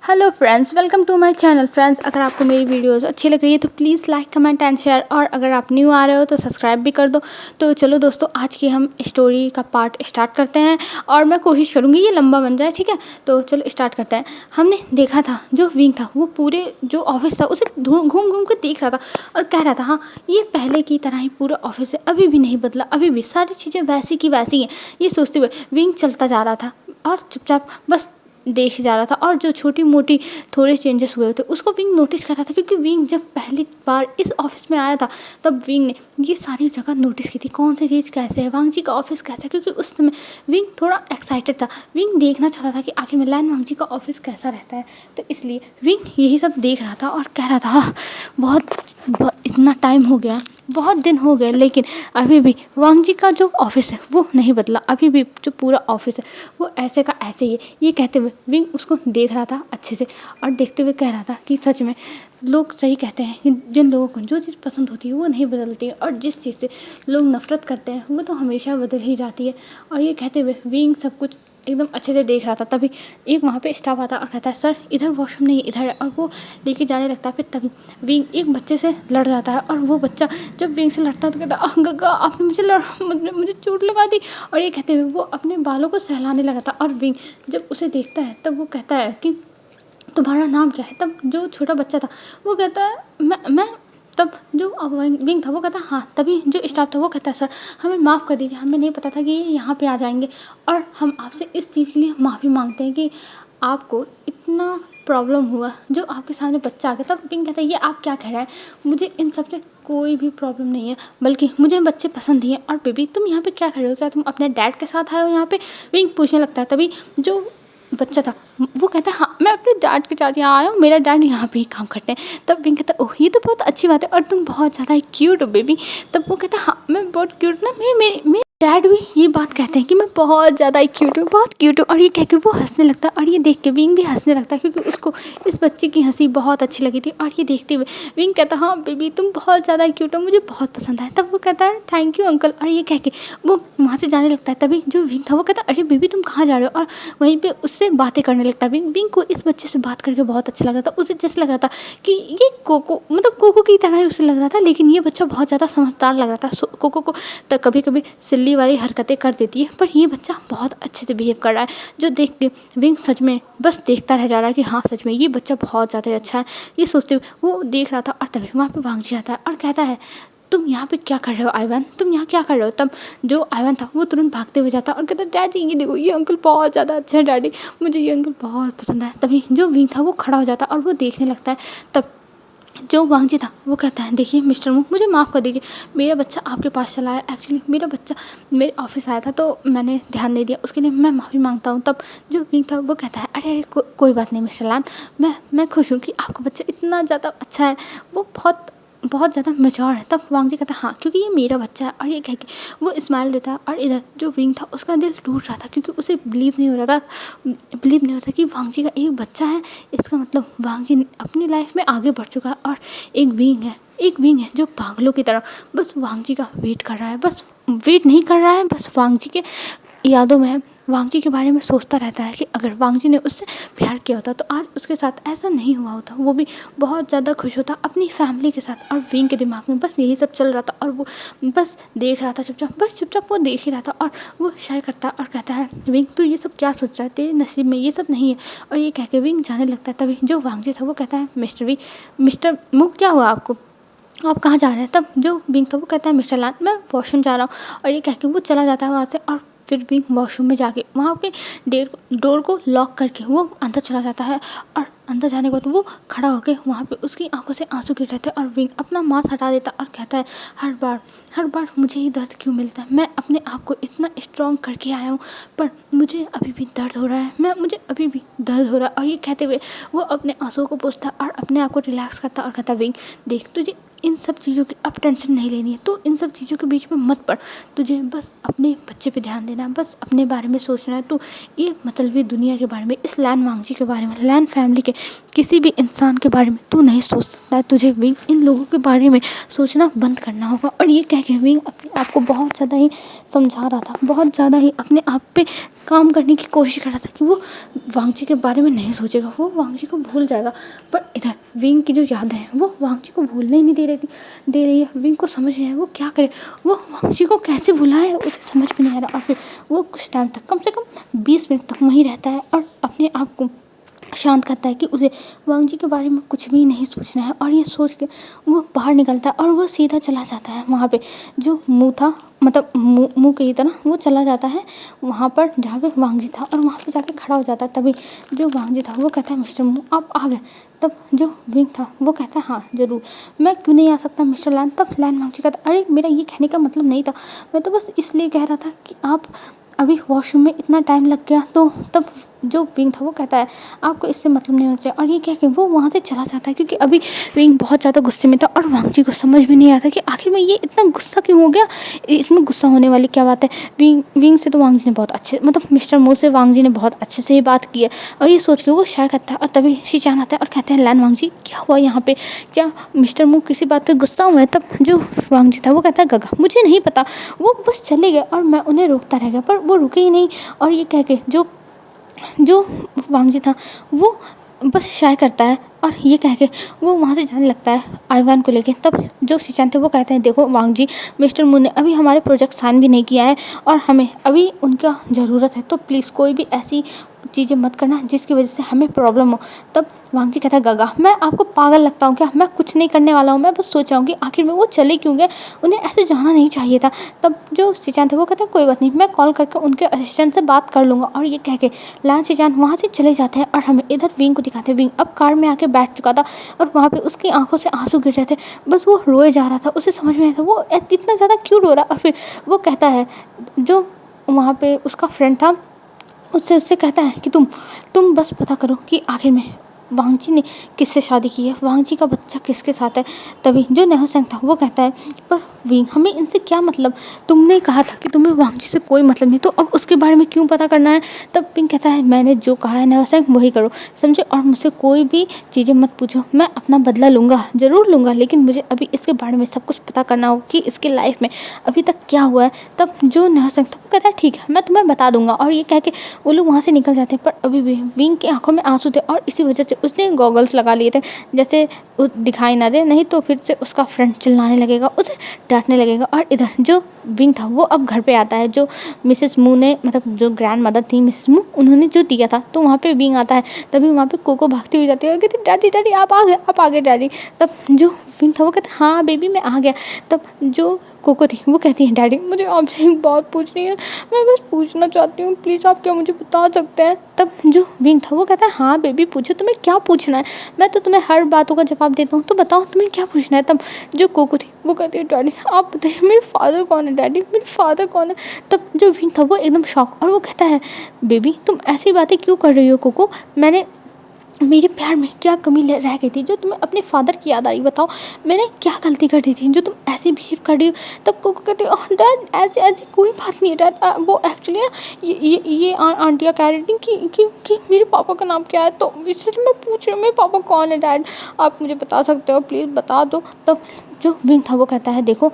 Hello friends, welcome to my channel. Friends, अगर आपको मेरी वीडियोस अच्छी लग रही है तो please like comment and share, और अगर आप न्यू आ रहे हो तो सब्सक्राइब भी कर दो। तो चलो दोस्तों, आज की हम स्टोरी का पार्ट स्टार्ट करते हैं और मैं कोशिश करूँगी ये लंबा बन जाए, ठीक है। तो चलो स्टार्ट करते हैं। हमने देखा था जो विंग था वो पूरे जो ऑफिस था उसे घूम घूम कर देख रहा था और कह रहा था हाँ, ये पहले की तरह ही पूरा ऑफिस है, अभी भी नहीं बदला, अभी भी सारी चीज़ें वैसी की वैसी हैं। ये सोचते हुए विंग चलता जा रहा था और चुपचाप बस देख जा रहा था, और जो छोटी मोटी थोड़े चेंजेस हुए थे उसको विंग नोटिस कर रहा था, क्योंकि विंग जब पहली बार इस ऑफिस में आया था तब विंग ने ये सारी जगह नोटिस की थी, कौन सी चीज़ कैसे है, वांगजी का ऑफिस कैसा है। क्योंकि उस समय विंग थोड़ा एक्साइटेड था, विंग देखना चाहता था कि आखिर में लैन वांगजी का ऑफिस कैसा रहता है। तो इसलिए विंग यही सब देख रहा था और कह रहा था हाँ, बहुत इतना टाइम हो गया, बहुत दिन हो गए, लेकिन अभी भी वांगजी का जो ऑफिस है वो नहीं बदला, अभी भी जो पूरा ऑफिस है वो ऐसे का ऐसे ही है। ये कहते हुए विंग उसको देख रहा था अच्छे से और देखते हुए कह रहा था कि सच में लोग सही कहते हैं कि जिन लोगों को जो चीज़ पसंद होती है वो नहीं बदलती है, और जिस चीज़ से लोग नफरत करते हैं वो तो हमेशा बदल ही जाती है। और ये कहते हुए विंग सब कुछ एकदम अच्छे से देख रहा था। तभी एक वहाँ पे स्टाफ आता और कहता है सर इधर वॉशरूम नहीं है, इधर है, और वो लेके जाने लगता है। फिर तभी विंग एक बच्चे से लड़ जाता है, और वो बच्चा जब विंग से लड़ता है तो कहता है गगा आपने मुझे चोट लगा दी। और ये कहते हुए वो अपने बालों को सहलाने लगा था, और विंग जब उसे देखता है तब वो कहता है कि तुम्हारा नाम क्या है। तब जो छोटा बच्चा था वो कहता है मैं तब जो विंग था वो कहता है हाँ। तभी जो स्टाफ था वो कहता है सर हमें माफ़ कर दीजिए, हमें नहीं पता था कि ये यहाँ पे आ जाएंगे, और हम आपसे इस चीज़ के लिए माफ़ी मांगते हैं कि आपको इतना प्रॉब्लम हुआ जो आपके सामने बच्चा आ गया। तब विंग कहता है ये आप क्या कह रहे हैं, मुझे इन सब से कोई भी प्रॉब्लम नहीं है, बल्कि मुझे बच्चे पसंद ही हैं। और बेबी तुम यहाँ पे क्या कर रहे हो, क्या तुम अपने डैड के साथ आए हो यहाँ पे, विंग पूछने लगता है। तभी जो बच्चा था वो कहता है हाँ मैं अपने डैड के साथ यहाँ आया हूँ, मेरा डैड यहाँ पे ही काम करते हैं। तब विंग कहता है ओह ये तो बहुत अच्छी बात है, और तुम बहुत ज़्यादा क्यूट हो बेबी। तब वो कहता है हाँ मैं बहुत क्यूट ना, मेरे डैड भी ये बात कहते हैं कि मैं बहुत ज़्यादा क्यूट हूँ, बहुत क्यूट हूँ। और ये कह के वो हंसने लगता है, और ये देख के विंग भी हंसने लगता है, क्योंकि उसको इस बच्चे की हंसी बहुत अच्छी लगी थी। और ये देखते हुए विंग कहता है हाँ बेबी तुम बहुत ज़्यादा क्यूट हो, मुझे बहुत पसंद आया। तब वो कहता है थैंक यू अंकल, और ये कह के वो वहाँ से जाने लगता है। तभी जो विंग था वो कहता है अरे बेबी तुम कहाँ जा रहे हो, और वहीं पर उससे बातें करने लगता है। विंग को इस बच्चे से बात करके बहुत अच्छा लग रहा था, उसे जैसे लग रहा था कि ये कोको मतलब कोको की तरह ही उसे लग रहा था, लेकिन ये बच्चा बहुत ज़्यादा समझदार लग रहा था। कोको को तो कभी कभी सिल्ली वाली हरकतें कर देती है, पर ये बच्चा बहुत अच्छे से बिहेव कर रहा है, जो देख के विंग सच में बस देखता रह जा रहा है कि हाँ सच में ये बच्चा बहुत ज़्यादा अच्छा है। ये सोचते हुए वो देख रहा था, और तभी वहाँ पे वांगजी आता है और कहता है तुम यहाँ पे क्या कर रहे हो आइवान, तुम यहाँ क्या कर रहे हो। तब जो आइवान था वो तुरंत भागते हुए जाता और कहता डैडी ये देखो ये अंकल बहुत ज़्यादा अच्छा है, डैडी मुझे ये अंकल बहुत पसंद है। तभी जो विंग था वो खड़ा हो जाता और वो देखने लगता है। तब जो वांगजी था वो कहता है देखिए मिस्टर मू मुझे माफ़ कर दीजिए, मेरा बच्चा आपके पास चला है, एक्चुअली मेरा बच्चा मेरे ऑफिस आया था तो मैंने ध्यान नहीं दिया, उसके लिए मैं माफ़ी मांगता हूँ। तब जो विंग था वो कहता है अरे कोई बात नहीं मिस्टर लान, मैं खुश हूँ कि आपका बच्चा इतना ज़्यादा अच्छा है, वो बहुत बहुत ज़्यादा मैच्योर है। तब वांगजी कहता है हाँ क्योंकि ये मेरा बच्चा है, और ये कह के वो स्माइल देता है। और इधर जो विंग था उसका दिल टूट रहा था, क्योंकि उसे बिलीव नहीं हो रहा था कि वांगजी का एक बच्चा है, इसका मतलब वांगजी अपनी लाइफ में आगे बढ़ चुका है। और एक विंग है जो पागलों की तरह बस वांगजी का वेट कर रहा है, बस वेट नहीं कर रहा है, बस वांगजी के यादों में है, वांगजी के बारे में सोचता रहता है कि अगर वांगजी ने उससे प्यार किया होता तो आज उसके साथ ऐसा नहीं हुआ होता, वो भी बहुत ज़्यादा खुश होता अपनी फैमिली के साथ। और विंग के दिमाग में बस यही सब चल रहा था, और वो बस देख रहा था चुपचाप वो देख ही रहा था। और वो शाय करता और कहता है विंग तू ये सब क्या सोच रहा है, तेरे नसीब में ये सब नहीं है। और ये कह के विंग जाने लगता है। तभी जो वांगजी था वो कहता है मिस्टर मू क्या हुआ आपको, आप कहाँ जा रहे हैं। तब जो विंग था वो कहता है मिस्टर लान मैं वॉशरूम जा रहा हूँ, और ये कह के वो चला जाता है वहाँ से। और फिर विंग वॉशरूम में जाके वहाँ अपने डोर को लॉक करके वो अंदर चला जाता है। और अंदर जाने के बाद वो खड़ा होकर वहाँ पे उसकी आंखों से आंसू गिर रहे थे, और विंग अपना मास्क हटा देता और कहता है हर बार मुझे ही दर्द क्यों मिलता है, मैं अपने आप को इतना स्ट्रॉन्ग करके आया हूँ पर मुझे अभी भी दर्द हो रहा है, मुझे अभी भी दर्द हो रहा है। और ये कहते हुए वो अपने आंसू को पोंछता और अपने आप को रिलैक्स करता और कहता विंग देख तुझे इन सब चीज़ों की अब टेंशन नहीं लेनी है, तो इन सब चीज़ों के बीच में मत पड़। तुझे बस अपने बच्चे पे ध्यान देना है, बस अपने बारे में सोचना है। तू ये मतलबी दुनिया के बारे में, इस लैन वांगजी के बारे में, लैन फैमिली के किसी भी इंसान के बारे में तू नहीं सोच सकता है। तुझे विंग इन लोगों के बारे में सोचना बंद करना होगा। और ये कह के विंग अपने आप को बहुत ज़्यादा ही समझा रहा था, बहुत ज़्यादा ही अपने आप पे काम करने की कोशिश कर रहा था कि वो वांगजी के बारे में नहीं सोचेगा, वो वांगजी को भूल जाएगा। पर इधर विंग की जो यादें हैं वो वांगजी को भूलने ही नहीं दे रही है। विंग को समझ नहीं आया वो क्या करे, वो वांगजी को कैसे भुलाए, उसे समझ में नहीं आ रहा। और फिर वो कुछ टाइम तक, कम से कम 20 मिनट तक वहीं रहता है और अपने आप को शांत करता है कि उसे वांगजी के बारे में कुछ भी नहीं सोचना है। और ये सोच के वो बाहर निकलता है और वो सीधा चला जाता है वहाँ पे जो मुँह था, मतलब मुँह की तरह वो चला जाता है वहाँ पर जहाँ पे वांगजी था, और वहाँ पे जाके खड़ा हो जाता है। तभी जो वांगजी था वो कहता है मिस्टर मुँह आप आ गए। तब जो विंग था वो कहता है हाँ ज़रूर, मैं क्यों नहीं आ सकता मिस्टर लैन। तब लैन वांगजी कहता अरे मेरा ये कहने का मतलब नहीं था, मैं तो बस इसलिए कह रहा था कि आप अभी वॉशरूम में इतना टाइम लग गया। तो तब जो विंग था वो कहता है आपको इससे मतलब नहीं होना चाहिए। और ये कह के वो वहाँ से चला जाता है, क्योंकि अभी विंग बहुत ज़्यादा गुस्से में था और वांगजी को समझ में नहीं आता कि आखिर में ये इतना गुस्सा क्यों हो गया, इसमें गुस्सा होने वाली क्या बात है। विंग से तो वांगजी ने बहुत अच्छे, मतलब मिस्टर मू से वांगजी ने बहुत अच्छे से ही बात की है। और ये सोच के वो शाय करता है और तभी शीचान आता है और कहते हैं लैन वांगजी क्या हुआ यहाँ पे, क्या मिस्टर मू किसी बात पर गुस्सा हुआ है। तब जो वांगजी था वो कहता है गगा मुझे नहीं पता, वो बस चले गए और मैं उन्हें रोकता रह गया पर वो रुके ही नहीं। और ये कह के जो वांगजी था वो बस शाय करता है और ये कह के वो वहाँ से जाने लगता है आइवान को लेके। तब जो शिचान थे वो कहते हैं देखो वांगजी, मिस्टर मून ने अभी हमारे प्रोजेक्ट साइन भी नहीं किया है और हमें अभी उनका ज़रूरत है, तो प्लीज़ कोई भी ऐसी चीज़ें मत करना जिसकी वजह से हमें प्रॉब्लम हो। तब वांगजी कहता है गगा मैं आपको पागल लगता हूँ क्या, मैं कुछ नहीं करने वाला हूँ, मैं बस सोच रहा हूँ कि आखिर में वो चले क्यों गए, उन्हें ऐसे जाना नहीं चाहिए था। तब जो शिचान थे वो कहते हैं कोई बात नहीं, मैं कॉल करके उनके असिस्टेंट से बात कर लूँगा। और ये कह के लैन शिचान वहाँ से चले जाते हैं और हमें इधर विंग को दिखाते हैं। विंग अब कार में आके बैठ चुका था और वहाँ पर उसकी आंखों से आंसू गिर रहे थे, बस वो रोए जा रहा था, उसे समझ में आया था वो इतना ज़्यादा क्यों रो रहा। और फिर वो कहता है जो वहाँ पे उसका फ्रेंड था उससे कहता है कि तुम बस पता करो कि आखिर में वांगजी ने किससे शादी की है, वांगजी का बच्चा किसके साथ है। तभी जो नेहोसेंग था वो कहता है पर विंग हमें इनसे क्या मतलब, तुमने कहा था कि तुम्हें वांगजी से कोई मतलब नहीं, तो अब उसके बारे में क्यों पता करना है। तब विंग कहता है मैंने जो कहा है नेहोसेंग वही करो समझे, और मुझसे कोई भी चीज़ें मत पूछो, मैं अपना बदला लूँगा ज़रूर लूँगा, लेकिन मुझे अभी इसके बारे में सब कुछ पता करना होगा कि इसकी लाइफ में अभी तक क्या हुआ है। तब जो नेहोसेंग था वो कहता है ठीक है मैं तुम्हें बता दूंगा। और ये कह के वो लोग वहाँ से निकल जाते हैं, पर अभी भी विंग की आंखों में आंसू थे और इसी वजह से उसने गॉगल्स लगा लिए थे जैसे दिखाई ना दे, नहीं तो फिर से उसका फ्रेंड चिल्लाने लगेगा, उसे डांटने लगेगा। और इधर जो विंग था वो अब घर पे आता है, जो मिसेस मू ने, मतलब जो ग्रैंड मदर थी मिसेस मू, उन्होंने जो दिया था, तो वहाँ पे विंग आता है। तभी वहाँ पे कोको भागती हुई जाती है और कहती डैडी डैडी आप आ गए डैडी। तब जो विंग था वो कहता है हाँ बेबी मैं आ गया। तब जो कोको थी वो कहती है डैडी मुझे आपसे एक बात पूछनी है, मैं बस पूछना चाहती हूँ, प्लीज़ आप क्या मुझे बता सकते हैं। तब जो विंग था वो कहता है हाँ बेबी पूछो, तुम्हें क्या पूछना है, मैं तो तुम्हें हर बातों का जवाब देता हूँ, तो बताओ तुम्हें क्या पूछना है। तब जो कोको थी वो कहती है डैडी आप बताइए मेरे फादर कौन है, डैडी मेरे फादर कौन है। तब जो विंग था वो एकदम शॉक, और वो कहता है बेबी तुम ऐसी बातें क्यों कर रही हो कोको, मेरे प्यार में क्या कमी रह गई थी जो तुम्हें अपने फादर की याद आ रही, बताओ मैंने क्या गलती कर दी थी जो तुम ऐसे बिहेव कर रही हो। तब कोको कहती है डैड ऐसे कोई बात नहीं है डैड, वो एक्चुअली ये आंटियाँ कह रही थी कि मेरे पापा का नाम क्या है, तो इसलिए मैं पूछ रही हूँ मेरे पापा कौन है डैड, आप मुझे बता सकते हो प्लीज़ बता दो। तब जो विंग था वो कहता है देखो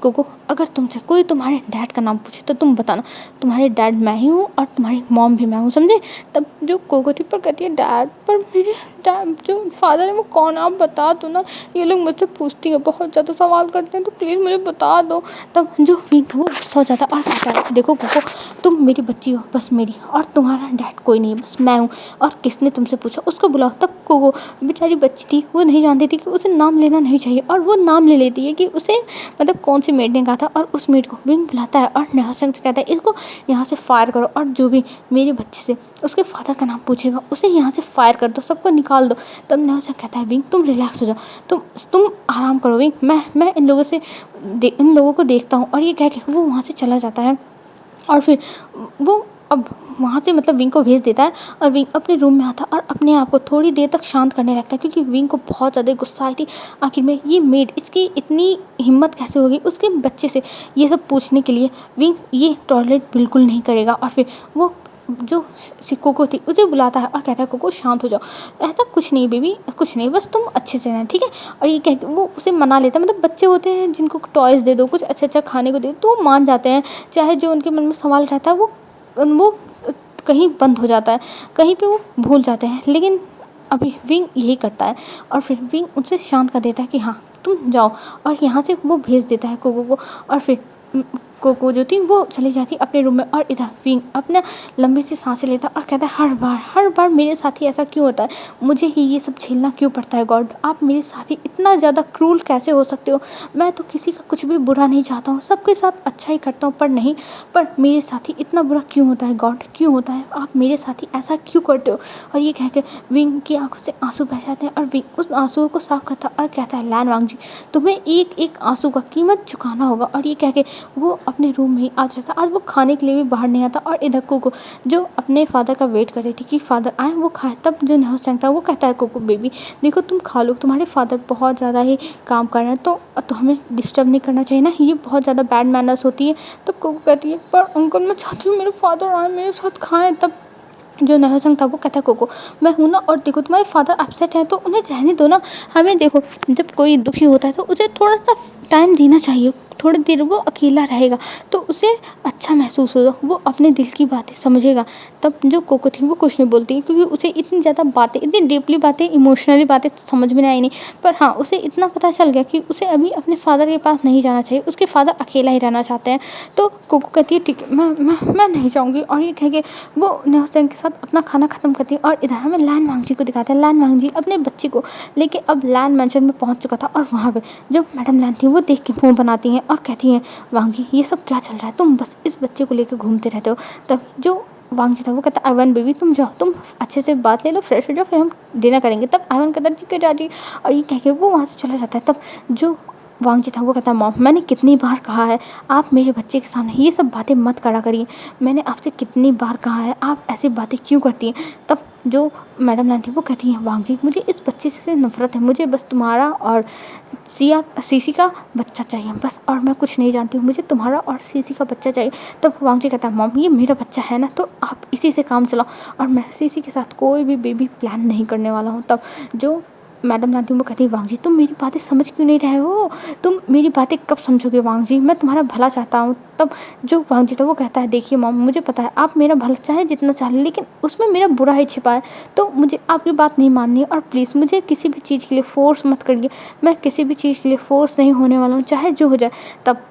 कोको अगर तुमसे कोई तुम्हारे डैड का नाम पूछे तो तुम बताना तुम्हारे डैड मैं ही हूँ और तुम्हारी मॉम भी मैं हूँ समझे। तब जो कोको थी पर कहती है डैड पर मेरे डैड जो फादर है वो कौन, आप बता दो ना, ये लोग मुझसे पूछती हैं बहुत ज़्यादा सवाल करते हैं, तो प्लीज़ मुझे बता दो। तब जो विंग था वो गुस्सा हो जाता है और कहता है देखो कोको तुम मेरी बच्ची हो बस मेरी, और तुम्हारा डैड कोई नहीं है बस मैं हूँ, और किसने तुमसे पूछा उसको बुलाओ। तब कोको बेचारी बच्ची थी वो नहीं जानती थी कि उसे नाम लेना नहीं चाहिए, और वो नाम ले लेती है कि उसे मतलब कौन सी मेड ने कहा था, और उस मेड को विंग बुलाता है और नेहोसेंग से कहता है इसको यहाँ से फायर करो, और जो भी मेरे बच्चे से उसके फादर का नाम पूछेगा उसे यहाँ से फायर कर दो, सबको निकाल दो। तब नेहोसेंग कहता है विंग तुम रिलैक्स हो जाओ, तुम आराम करो विंग, मैं इन लोगों को देखता हूँ। और ये कह के वो वहाँ से चला जाता है और फिर वो अब वहाँ से मतलब विंग को भेज देता है और विंग अपने रूम में आता है और अपने आप को थोड़ी देर तक शांत करने लगता है, क्योंकि विंग को बहुत ज़्यादा गुस्सा आई थी। आखिर में ये मेड, इसकी इतनी हिम्मत कैसे होगी उसके बच्चे से ये सब पूछने के लिए। विंग ये टॉयलेट बिल्कुल नहीं करेगा और फिर वो जो कोको थी उसे बुलाता है और कहता है कोको शांत हो जाओ, ऐसा कुछ नहीं बेबी, कुछ नहीं, बस तुम अच्छे से रहना, ठीक है। और ये कह के वो उसे मना लेता है। मतलब बच्चे होते हैं जिनको टॉयज़ दे दो, कुछ अच्छा अच्छा खाने को दे दो तो वो मान जाते हैं, चाहे जो उनके मन में सवाल रहता है वो कहीं बंद हो जाता है, कहीं पे वो भूल जाते हैं। लेकिन अभी विंग यही करता है और फिर विंग उनसे शांत कर देता है कि हाँ तुम जाओ, और यहाँ से वो भेज देता है कोको को। और फिर कोको जो थी वो चली जाती अपने रूम में और इधर विंग अपना लंबी सी सांसें लेता और कहता है हर बार मेरे साथ ही ऐसा क्यों होता है, मुझे ही ये सब झेलना क्यों पड़ता है गॉड, आप मेरे साथ ही इतना ज़्यादा क्रूल कैसे हो सकते हो। मैं तो किसी का कुछ भी बुरा नहीं चाहता हूँ, सबके साथ अच्छा ही करता हूँ, पर मेरे साथ ही इतना बुरा क्यों होता है गॉड, क्यों होता है, आप मेरे साथ ही ऐसा क्यों करते हो। और ये कह के विंग की आंखों से आंसू बह जाते हैं और विंग उस आंसुओं को साफ करता और कहता है लैन वांग जी, तुम्हें एक एक आंसू का कीमत चुकाना होगा। और ये कह के वो अपने रूम में ही आ जाता। आज वो खाने के लिए भी बाहर नहीं आता और इधर कोको जो अपने फादर का वेट कर रही थी कि फादर आए वो खाए, तब जो नहुसैंग था वो कहता है कोको बेबी देखो तुम खा लो, तुम्हारे फादर बहुत ज़्यादा ही काम कर रहे हैं तो हमें डिस्टर्ब नहीं करना चाहिए ना, ये बहुत ज़्यादा बैड मैनर्स होती है। तब कोको कहती है पर अंकल मैं चाहती हूँ मेरे फादर आए मेरे साथ खाएँ। तब जो नहुसैंग था वो कहता है कोको मैं हूँ ना, और देखो तुम्हारे फादर अपसेट हैं तो उन्हें रहने दो ना, हमें देखो जब कोई दुखी होता है तो उसे थोड़ा सा टाइम देना चाहिए, थोड़ी देर वो अकेला रहेगा तो उसे अच्छा महसूस होगा, वो अपने दिल की बातें समझेगा। तब जो कोको थी वो कुछ नहीं बोलती क्योंकि उसे इतनी ज़्यादा बातें, इतनी डीपली बातें, इमोशनली बातें समझ में आई नहीं। पर हाँ उसे इतना पता चल गया कि उसे अभी अपने फादर के पास नहीं जाना चाहिए, उसके फादर अकेला ही रहना चाहते हैं। तो कोको कहती है ठीक है मैं नहीं जाऊँगी। और ये कह के वो नहुसैंग के साथ अपना खाना ख़त्म करती है और इधर हमें लैन वांग जी को दिखाते हैं। लैन वांग जी अपने बच्चे को लेके अब लैन मैंशन में पहुँच चुका था और वहाँ पर जब मैडम लैन थी वो देख के मुँह बनाती हैं और कहती हैं वांग जी ये सब क्या चल रहा है, तुम बस इस बच्चे को लेकर घूमते रहते हो। तब जो वांग जी था वो कहता आइवन बेबी तुम जाओ, तुम अच्छे से बात ले लो, फ्रेश हो जाओ, फिर हम डिनर करेंगे। तब आइवन कहता ठीक है चाची, और ये कह के वो वहाँ से चला जाता है। तब जो वांग जी था वो कहता मॉम मैंने कितनी बार कहा है आप मेरे बच्चे के सामने ये सब बातें मत करा करिए, मैंने आपसे कितनी बार कहा है आप ऐसी बातें क्यों करती हैं। तब जो मैडम लान थी वो कहती हैं वांग जी मुझे इस बच्चे से नफरत है, मुझे बस तुम्हारा और सीसी का बच्चा चाहिए बस, और मैं कुछ नहीं जानती हूँ, मुझे तुम्हारा और सीसी का बच्चा चाहिए। तब वांग जी कहता है मॉम ये मेरा बच्चा है ना, तो आप इसी से काम चलाओ और मैं सीसी के साथ कोई भी बेबी प्लान नहीं करने वाला हूँ। तब जो मैडम लाती वो कहती है वांग जी तुम मेरी बातें समझ क्यों नहीं रहे हो, तुम मेरी बातें कब समझोगे वांग जी, मैं तुम्हारा भला चाहता हूँ। तब जो वांग जी था वो कहता है देखिए मॉम मुझे पता है आप मेरा भला चाहे जितना चाहे, लेकिन उसमें मेरा बुरा ही छिपा है, तो मुझे आपकी बात नहीं माननी है और प्लीज़ मुझे किसी भी चीज़ के लिए फ़ोर्स मत करिए, मैं किसी भी चीज़ के लिए फ़ोर्स नहीं होने वाला हूँ चाहे जो हो जाए। तब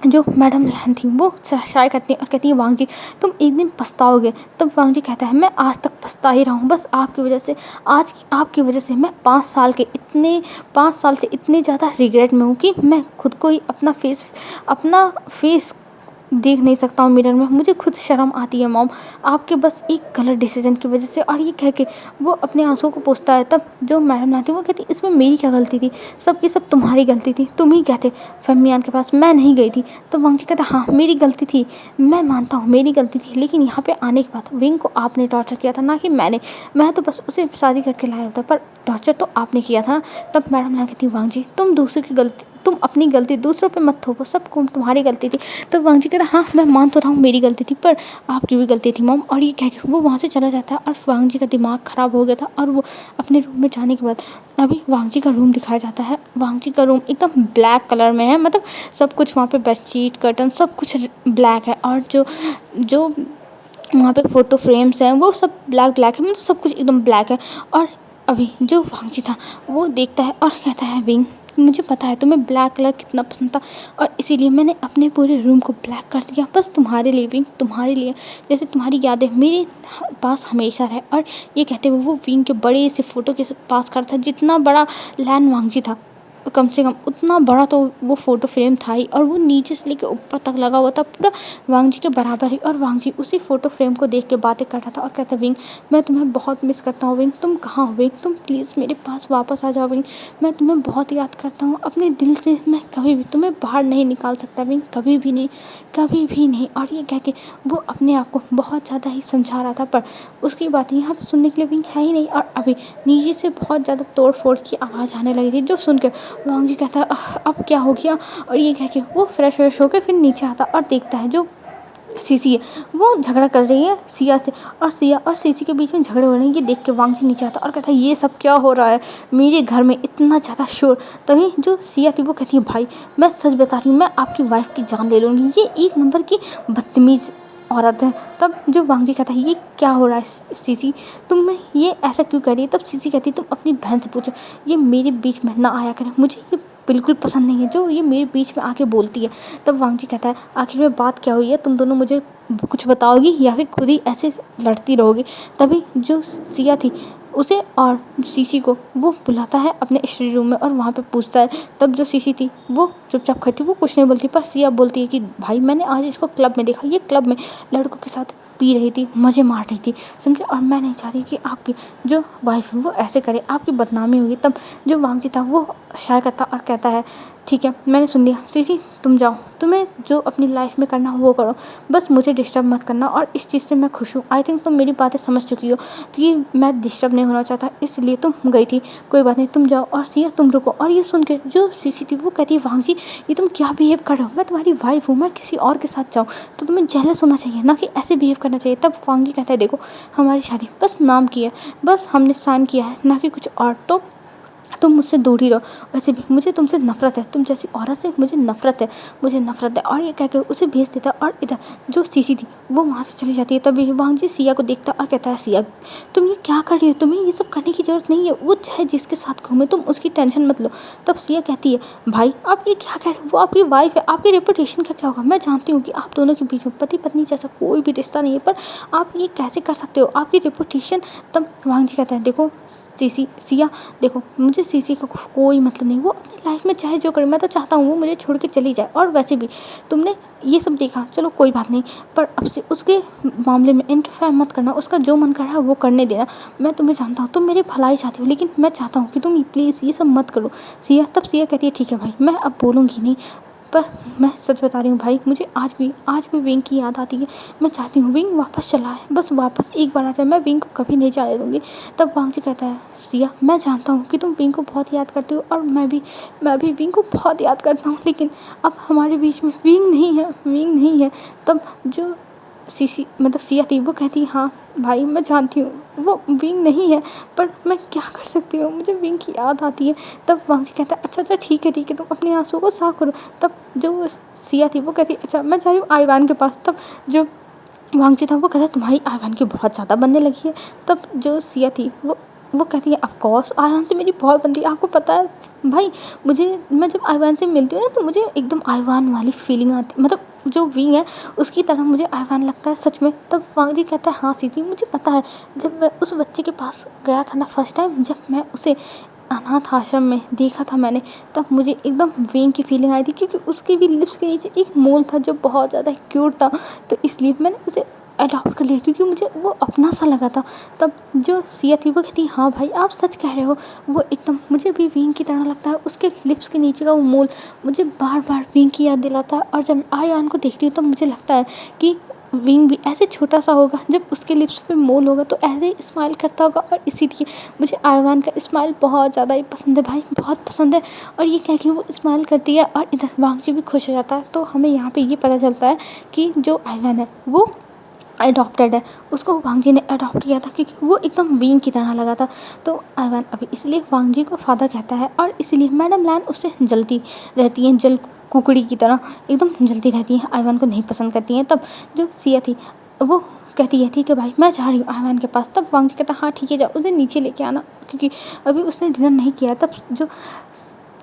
जो मैडम लैन थी वो शाय करती है और कहती है वांग जी तुम एक दिन पछताओगे। तब वांग जी कहता है मैं आज तक पछता ही रहा हूँ, बस आपकी वजह से, आज आपकी वजह से मैं 5 साल से इतने ज़्यादा रिग्रेट में हूँ कि मैं खुद को ही अपना फेस देख नहीं सकता हूँ मिरर में, मुझे खुद शर्म आती है मॉम आपके बस एक गलत डिसीजन की वजह से। और ये कह के वो अपने आंसू को पोंछता है। तब जो मैडम आती है वो कहती इसमें मेरी क्या गलती थी, सब की सब तुम्हारी गलती थी, तुम ही कहते फहमियान के पास, मैं नहीं गई थी। तो वांग जी कहता हाँ मेरी गलती थी, मैं मानता हूँ मेरी गलती थी, लेकिन यहाँ पे आने के बाद विंग को आपने टॉर्चर किया था ना कि मैं तो बस उसे शादी करके लाया होता, पर टॉर्चर तो आपने किया था ना। तब मैडम ला कहती वांग जी तुम अपनी गलती दूसरों पे मत थोपो, सब तुम्हारी गलती थी। तो वांग जी कहता हाँ मैं मान तो रहा हूँ मेरी गलती थी, पर आपकी भी गलती थी मॉम। और ये कह के वो वहाँ से चला जाता है और वांग जी का दिमाग ख़राब हो गया था। और वो अपने रूम में जाने के बाद अभी वांग जी का रूम दिखाया जाता है। वांग जी का रूम एकदम ब्लैक कलर में है, मतलब सब कुछ वहाँ पर बेडशीट कर्टन सब कुछ ब्लैक है, और जो वहाँ पे फ़ोटो फ्रेम्स हैं वो सब ब्लैक है, मतलब सब कुछ एकदम ब्लैक है। और अभी जो वांग जी था वो देखता है और कहता है विंग मुझे पता है तुम्हें ब्लैक कलर कितना पसंद था, और इसीलिए मैंने अपने पूरे रूम को ब्लैक कर दिया बस तुम्हारे लिए विंग, तुम्हारे लिए, जैसे तुम्हारी यादें मेरे पास हमेशा रहे। और ये कहते हुए वो विंग के बड़े से फ़ोटो के पास खड़ा था जितना बड़ा लैन वांग जी था। कम से कम उतना बड़ा तो वो फ़ोटो फ्रेम था ही, और वो नीचे से लेके ऊपर तक लगा हुआ था, पूरा वांग जी के बराबर ही। और वांग जी उसी फ़ोटो फ्रेम को देख के बातें कर रहा था और कहता, विंग मैं तुम्हें बहुत मिस करता हूँ विंग, तुम कहाँ हो विंग, तुम प्लीज़ मेरे पास वापस आ जाओ विंग, मैं तुम्हें बहुत याद करता हूँ, अपने दिल से मैं कभी भी तुम्हें बाहर नहीं निकाल सकता विंग, कभी भी नहीं, कभी भी नहीं। और ये कह के वो अपने आप को बहुत ज़्यादा ही समझा रहा था, पर उसकी बात यहाँ पर सुनने के लिए विंग है ही नहीं। और अभी नीचे से बहुत ज़्यादा तोड़ फोड़ की आवाज़ आने लगी थी, जो सुन के वांग जी कहता है, अब क्या हो गया। और ये कह के वो फ्रेश व्रेश होकर फिर नीचे आता और देखता है जो सीसी है वो झगड़ा कर रही है सिया से, और सिया और सीसी के बीच में झगड़े हो रहे हैं। ये देख के वांग जी नीचे आता और कहता है, ये सब क्या हो रहा है मेरे घर में, इतना ज़्यादा शोर। तभी जो सिया थी वो कहती है, भाई मैं सच बता रही हूँ, मैं आपकी वाइफ की जान ले लूँगी, ये एक नंबर की बदतमीज़ औरत है। तब जो वांग जी कहता है, ये क्या हो रहा है सीसी, तुम्हें ये ऐसा क्यों कर रही है। तब सीसी कहती है, तुम अपनी बहन से पूछो, ये मेरे बीच में ना आया करे, मुझे ये बिल्कुल पसंद नहीं है जो ये मेरे बीच में आके बोलती है। तब वांग जी कहता है, आखिर में बात क्या हुई है, तुम दोनों मुझे कुछ बताओगी या फिर खुद ही ऐसे लड़ती रहोगी। तभी जो सिया थी उसे और सीसी को वो बुलाता है अपने स्टडी रूम में और वहाँ पे पूछता है। तब जो सीसी थी वो चुपचाप खड़ी, वो कुछ नहीं बोलती, पर सिया बोलती है कि भाई मैंने आज इसको क्लब में देखा, ये क्लब में लड़कों के साथ पी रही थी, मज़े मार रही थी, समझे, और मैं नहीं चाहती कि आपकी जो वाइफ है वो ऐसे करे, आपकी बदनामी होगी। तब जो वांग जी था वो शाय करता और कहता है, ठीक है मैंने सुन लिया सीसी, तुम जाओ, तुम्हें जो अपनी लाइफ में करना हो वो करो, बस मुझे डिस्टर्ब मत करना, और इस चीज़ से मैं खुश हूँ। आई थिंक तुम मेरी बातें समझ चुकी हो कि मैं डिस्टर्ब नहीं होना चाहता, इसलिए तुम गई थी, कोई बात नहीं, तुम जाओ। और सिया तुम रुको। और ये सुन के जो सीसी थी वो कहती है, वांग जी ये तुम क्या बिहेव कर रहे हो, मैं तुम्हारी वाइफ हूँ, मैं किसी और के साथ जाऊँ तो तुम्हें जेलस होना चाहिए, ना कि ऐसे बिहेव करना चाहिए। तब वांग जी कहता है, देखो हमारी शादी बस नाम की है, बस हमने साइन किया है, ना कि कुछ और, तो तुम मुझसे दूर ही रहो। वैसे भी मुझे तुमसे नफरत है, तुम जैसी औरत से मुझे नफरत है, मुझे नफरत है। और ये कह के उसे भेज देता है। और इधर जो सीसी थी वो वहाँ से चली जाती है। तभी वांग जी सिया को देखता और कहता है, सिया तुम ये क्या कर रही हो, तुम्हें ये सब करने की ज़रूरत नहीं है, वो चाहे जिसके साथ घूमे तुम उसकी टेंशन मत लो। तब सिया कहती है, भाई आप ये क्या कह रहे हो, वो आपकी वाइफ है, आपकी रेपुटेशन का क्या होगा। मैं जानती हूँ कि आप दोनों के बीच में पति पत्नी जैसा कोई भी रिश्ता नहीं है, पर आप ये कैसे कर सकते हो, आपकी रेपुटेशन। तब वांग जी कहता है, देखो सिया देखो मुझे सीसी का कोई मतलब नहीं, वो अपनी लाइफ में चाहे जो करे, मैं तो चाहता हूँ वो मुझे छोड़ के चली जाए। और वैसे भी तुमने ये सब देखा, चलो कोई बात नहीं, पर अब से उसके मामले में इंटरफेयर मत करना, उसका जो मन कर रहा है वो करने देना। मैं तुम्हें जानता हूँ तुम मेरी भलाई चाहती हो, लेकिन मैं चाहता हूँ कि तुम प्लीज़ ये सब मत करो सिया। तब सिया कहती है, ठीक है भाई मैं अब बोलूँगी नहीं, पर मैं सच बता रही हूँ भाई, मुझे आज भी विंग की याद आती है। मैं चाहती हूँ विंग वापस चला है, बस वापस एक बार आ जाए, मैं विंग को कभी नहीं जाने दूँगी। तब वांग जी कहता है, सिया मैं जानता हूँ कि तुम विंग को बहुत याद करती हो, और मैं भी विंग को बहुत याद करता हूँ, लेकिन अब हमारे बीच में विंग नहीं है। तब जो सीसी मतलब सिया थी वो कहती है, हाँ भाई मैं जानती हूँ वो विंग नहीं है, पर मैं क्या कर सकती हूँ, मुझे विंग की याद आती है। तब वांग जी कहता है, अच्छा ठीक है तुम अपने आंसू को साफ करो। तब जो सिया थी वो कहती है, अच्छा मैं जा रही हूँ आईवान के पास। तब जो वांग जी था वो कहता है, तुम्हारी आईवान की बहुत ज़्यादा बनने लगी है। तब जो सिया थी वो कहती है, ऑफ कोर्स आईवान से मेरी बहुत बनती है, आपको पता है भाई, मैं जब आईवान से मिलती हूँ ना तो मुझे एकदम आईवान वाली फीलिंग आती, मतलब जो विंग है उसकी तरह मुझे आईवान लगता है सच में। तब वांग जी कहता है, हाँ सीसी मुझे पता है, जब मैं उस बच्चे के पास गया था ना फर्स्ट टाइम, जब मैं उसे अनाथ आश्रम में देखा था मैंने, तब मुझे एकदम विंग की फीलिंग आई थी, क्योंकि उसके भी लिप्स के नीचे एक मोल था जो बहुत ज़्यादा क्यूट था, तो इसलिए मैंने उसे अडॉप्ट कर लिया, क्योंकि मुझे वो अपना सा लगा था। तब जो सिया थी वो कहती, हाँ भाई आप सच कह रहे हो, वो एकदम मुझे भी विंग की तरह लगता है, उसके लिप्स के नीचे का वो मोल मुझे बार बार विंग की याद दिलाता है। और जब आयान को देखती हूँ तब मुझे लगता है कि विंग भी ऐसे छोटा सा होगा, जब उसके लिप्स पे मोल होगा तो ऐसे ही स्माइल करता होगा, और इसीलिए मुझे आयवान का स्माइल बहुत ज़्यादा ही पसंद है भाई, बहुत पसंद है। और ये कह के वो स्माइल करती है और इधर वांग जी भी खुश हो जाता है। तो हमें यहाँ पे ये पता चलता है कि जो आयवान है वो अडॉप्टेड है, उसको वांग जी ने अडॉप्ट किया था, क्योंकि वो एकदम विंग की तरह लगा था। तो आयवान अभी इसलिए वांग जी को फादर कहता है, और इसलिए मैडम लैन उससे जलती रहती हैं, जल कुकड़ी की तरह एकदम जलती रहती हैं, आयवान को नहीं पसंद करती हैं। तब जो सिया थी वो कहती है, ठीक है भाई मैं जा रही हूँ आयवान के पास। तब वांग जी कहता है, हाँ ठीक है जाओ, उसे नीचे लेके आना, क्योंकि अभी उसने डिनर नहीं किया। तब जो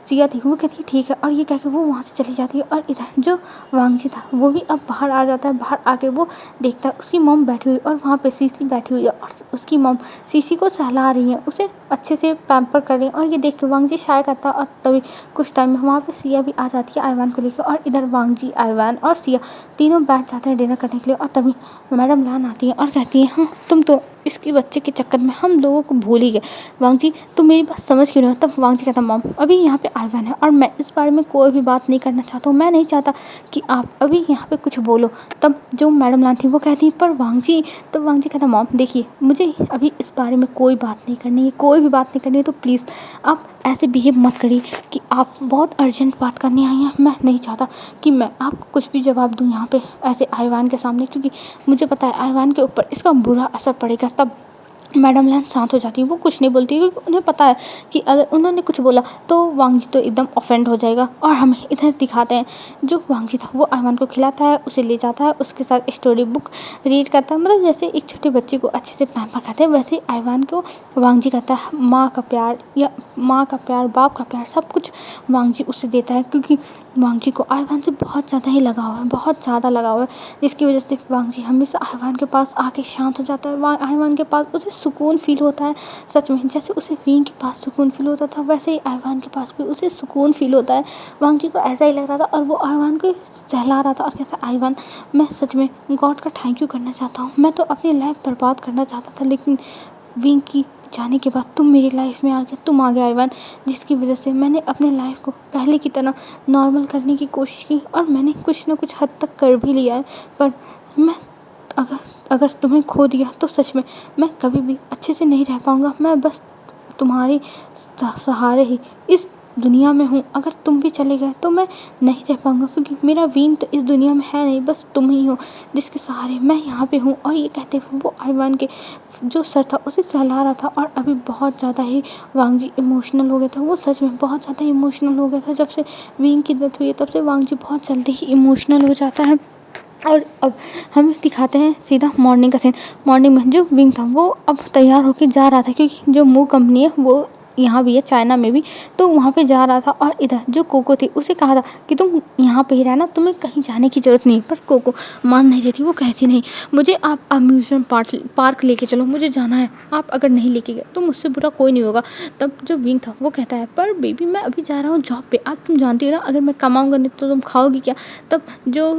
सिया थी वो कहती है ठीक है, और ये कह के वो वहाँ से चली जाती है। और इधर जो वांगजी था वो भी अब बाहर आ जाता है। बाहर आके वो देखता है उसकी मॉम बैठी हुई और वहाँ पे सीसी बैठी हुई है और उसकी मॉम सीसी को सहला रही है, उसे अच्छे से पैम्पर कर रही है। और ये देख के वांगजी शाय करता है और तभी कुछ टाइम में वहाँ पे सिया भी आ जाती है आइवान को लेकर। और इधर वांगजी, आइवान और सिया तीनों बैठ जाते हैं डिनर करने के लिए। और तभी मैडम लान आती है और कहती है हाँ तुम तो इसके बच्चे के चक्कर में हम लोगों को भूल ही गए। वांगजी तुम मेरी बात समझ क्यों नहीं हो? तब वांगजी कहता मॉम अभी यहाँ पे आइवान है और मैं इस बारे में कोई भी बात नहीं करना चाहता हूँ, मैं नहीं चाहता कि आप अभी यहाँ पे कुछ बोलो। तब जो मैडम लान थी वो कहती है पर वांगजी, तब वांगजी कहता मॉम देखिए मुझे अभी इस बारे में कोई बात नहीं करनी है, कोई भी बात नहीं करनी है, तो प्लीज़ आप ऐसे बिहेव मत करिए कि आप बहुत अर्जेंट बात करने आई हैं। मैं नहीं चाहता कि मैं आपको कुछ भी जवाब दूँ यहाँ पे ऐसे आइवान के सामने, क्योंकि मुझे पता है आइवान के ऊपर इसका बुरा असर पड़ेगा। तब मैडम लान शांत हो जाती है, वो कुछ नहीं बोलती क्योंकि उन्हें पता है कि अगर उन्होंने कुछ बोला तो वांगजी तो एकदम ऑफेंड हो जाएगा। और हमें इधर दिखाते हैं जो वांगजी था वो आइवान को खिलाता है, उसे ले जाता है, उसके साथ स्टोरी बुक रीड करता है। मतलब जैसे एक छोटे बच्चे को अच्छे से पैम्पर करते हैं वैसे आइवान को वांगजी करता है। माँ का प्यार या माँ का प्यार, बाप का प्यार, सब कुछ वांगजी उसे देता है, क्योंकि वांगजी को आइवान से बहुत ज़्यादा ही लगाव है, बहुत ज़्यादा लगाव है, जिसकी वजह से वांगजी हमेशा आइवान के पास आके शांत हो जाता है। आइवान के पास उसे सुकून फील होता है। सच में जैसे उसे विंग के पास सुकून फील होता था वैसे ही आइवान के पास भी उसे सुकून फील होता है। वांगजी को ऐसा ही लग रहा था और वो आइवान को सहला रहा था और कहता आइवान मैं सच में गॉड का थैंक यू करना चाहता हूँ, मैं तो अपनी लाइफ बर्बाद करना चाहता था लेकिन विंग की जाने के बाद तुम मेरी लाइफ में आ गए, तुम आ गए आइवान, जिसकी वजह से मैंने अपने लाइफ को पहले की तरह नॉर्मल करने की कोशिश की और मैंने कुछ ना कुछ हद तक कर भी लिया है। पर मैं अगर तुम्हें खो दिया तो सच में मैं कभी भी अच्छे से नहीं रह पाऊँगा। मैं बस तुम्हारे सहारे ही इस दुनिया में हूँ। अगर तुम भी चले गए तो मैं नहीं रह पाऊँगा, क्योंकि मेरा वीन तो इस दुनिया में है नहीं, बस तुम ही हो जिसके सहारे मैं यहाँ पे हूँ। और ये कहते हुए वो आइवान के जो सर था उसे सहला रहा था। और अभी बहुत ज़्यादा ही वांगजी इमोशनल हो गया था, वो सच में बहुत ज़्यादा इमोशनल हो गया था। जब से वीन की डेथ हुई है तब से वांगजी बहुत जल्दी ही इमोशनल हो जाता है। और अब हम दिखाते हैं सीधा मॉर्निंग का सीन। मॉर्निंग में जो विंग था वो अब तैयार होकर जा रहा था, क्योंकि जो मूव कंपनी है वो यहाँ भी है, चाइना में भी, तो वहाँ पे जा रहा था। और इधर जो कोको थी उसे कहा था कि तुम यहाँ पे ही रहना, तुम्हें कहीं जाने की ज़रूरत नहीं है। पर कोको मान नहीं रही थी, वो कहती नहीं मुझे आप अम्यूज़मेंट पार्क लेके चलो, मुझे जाना है, आप अगर नहीं लेके गए तो मुझसे बुरा कोई नहीं होगा। तब जो विंग था वो कहता है पर बेबी मैं अभी जा रहा हूँ जॉब पे, आप तुम जानती हो ना अगर मैं कमाऊँगा नहीं तो तुम खाओगी क्या। तब जो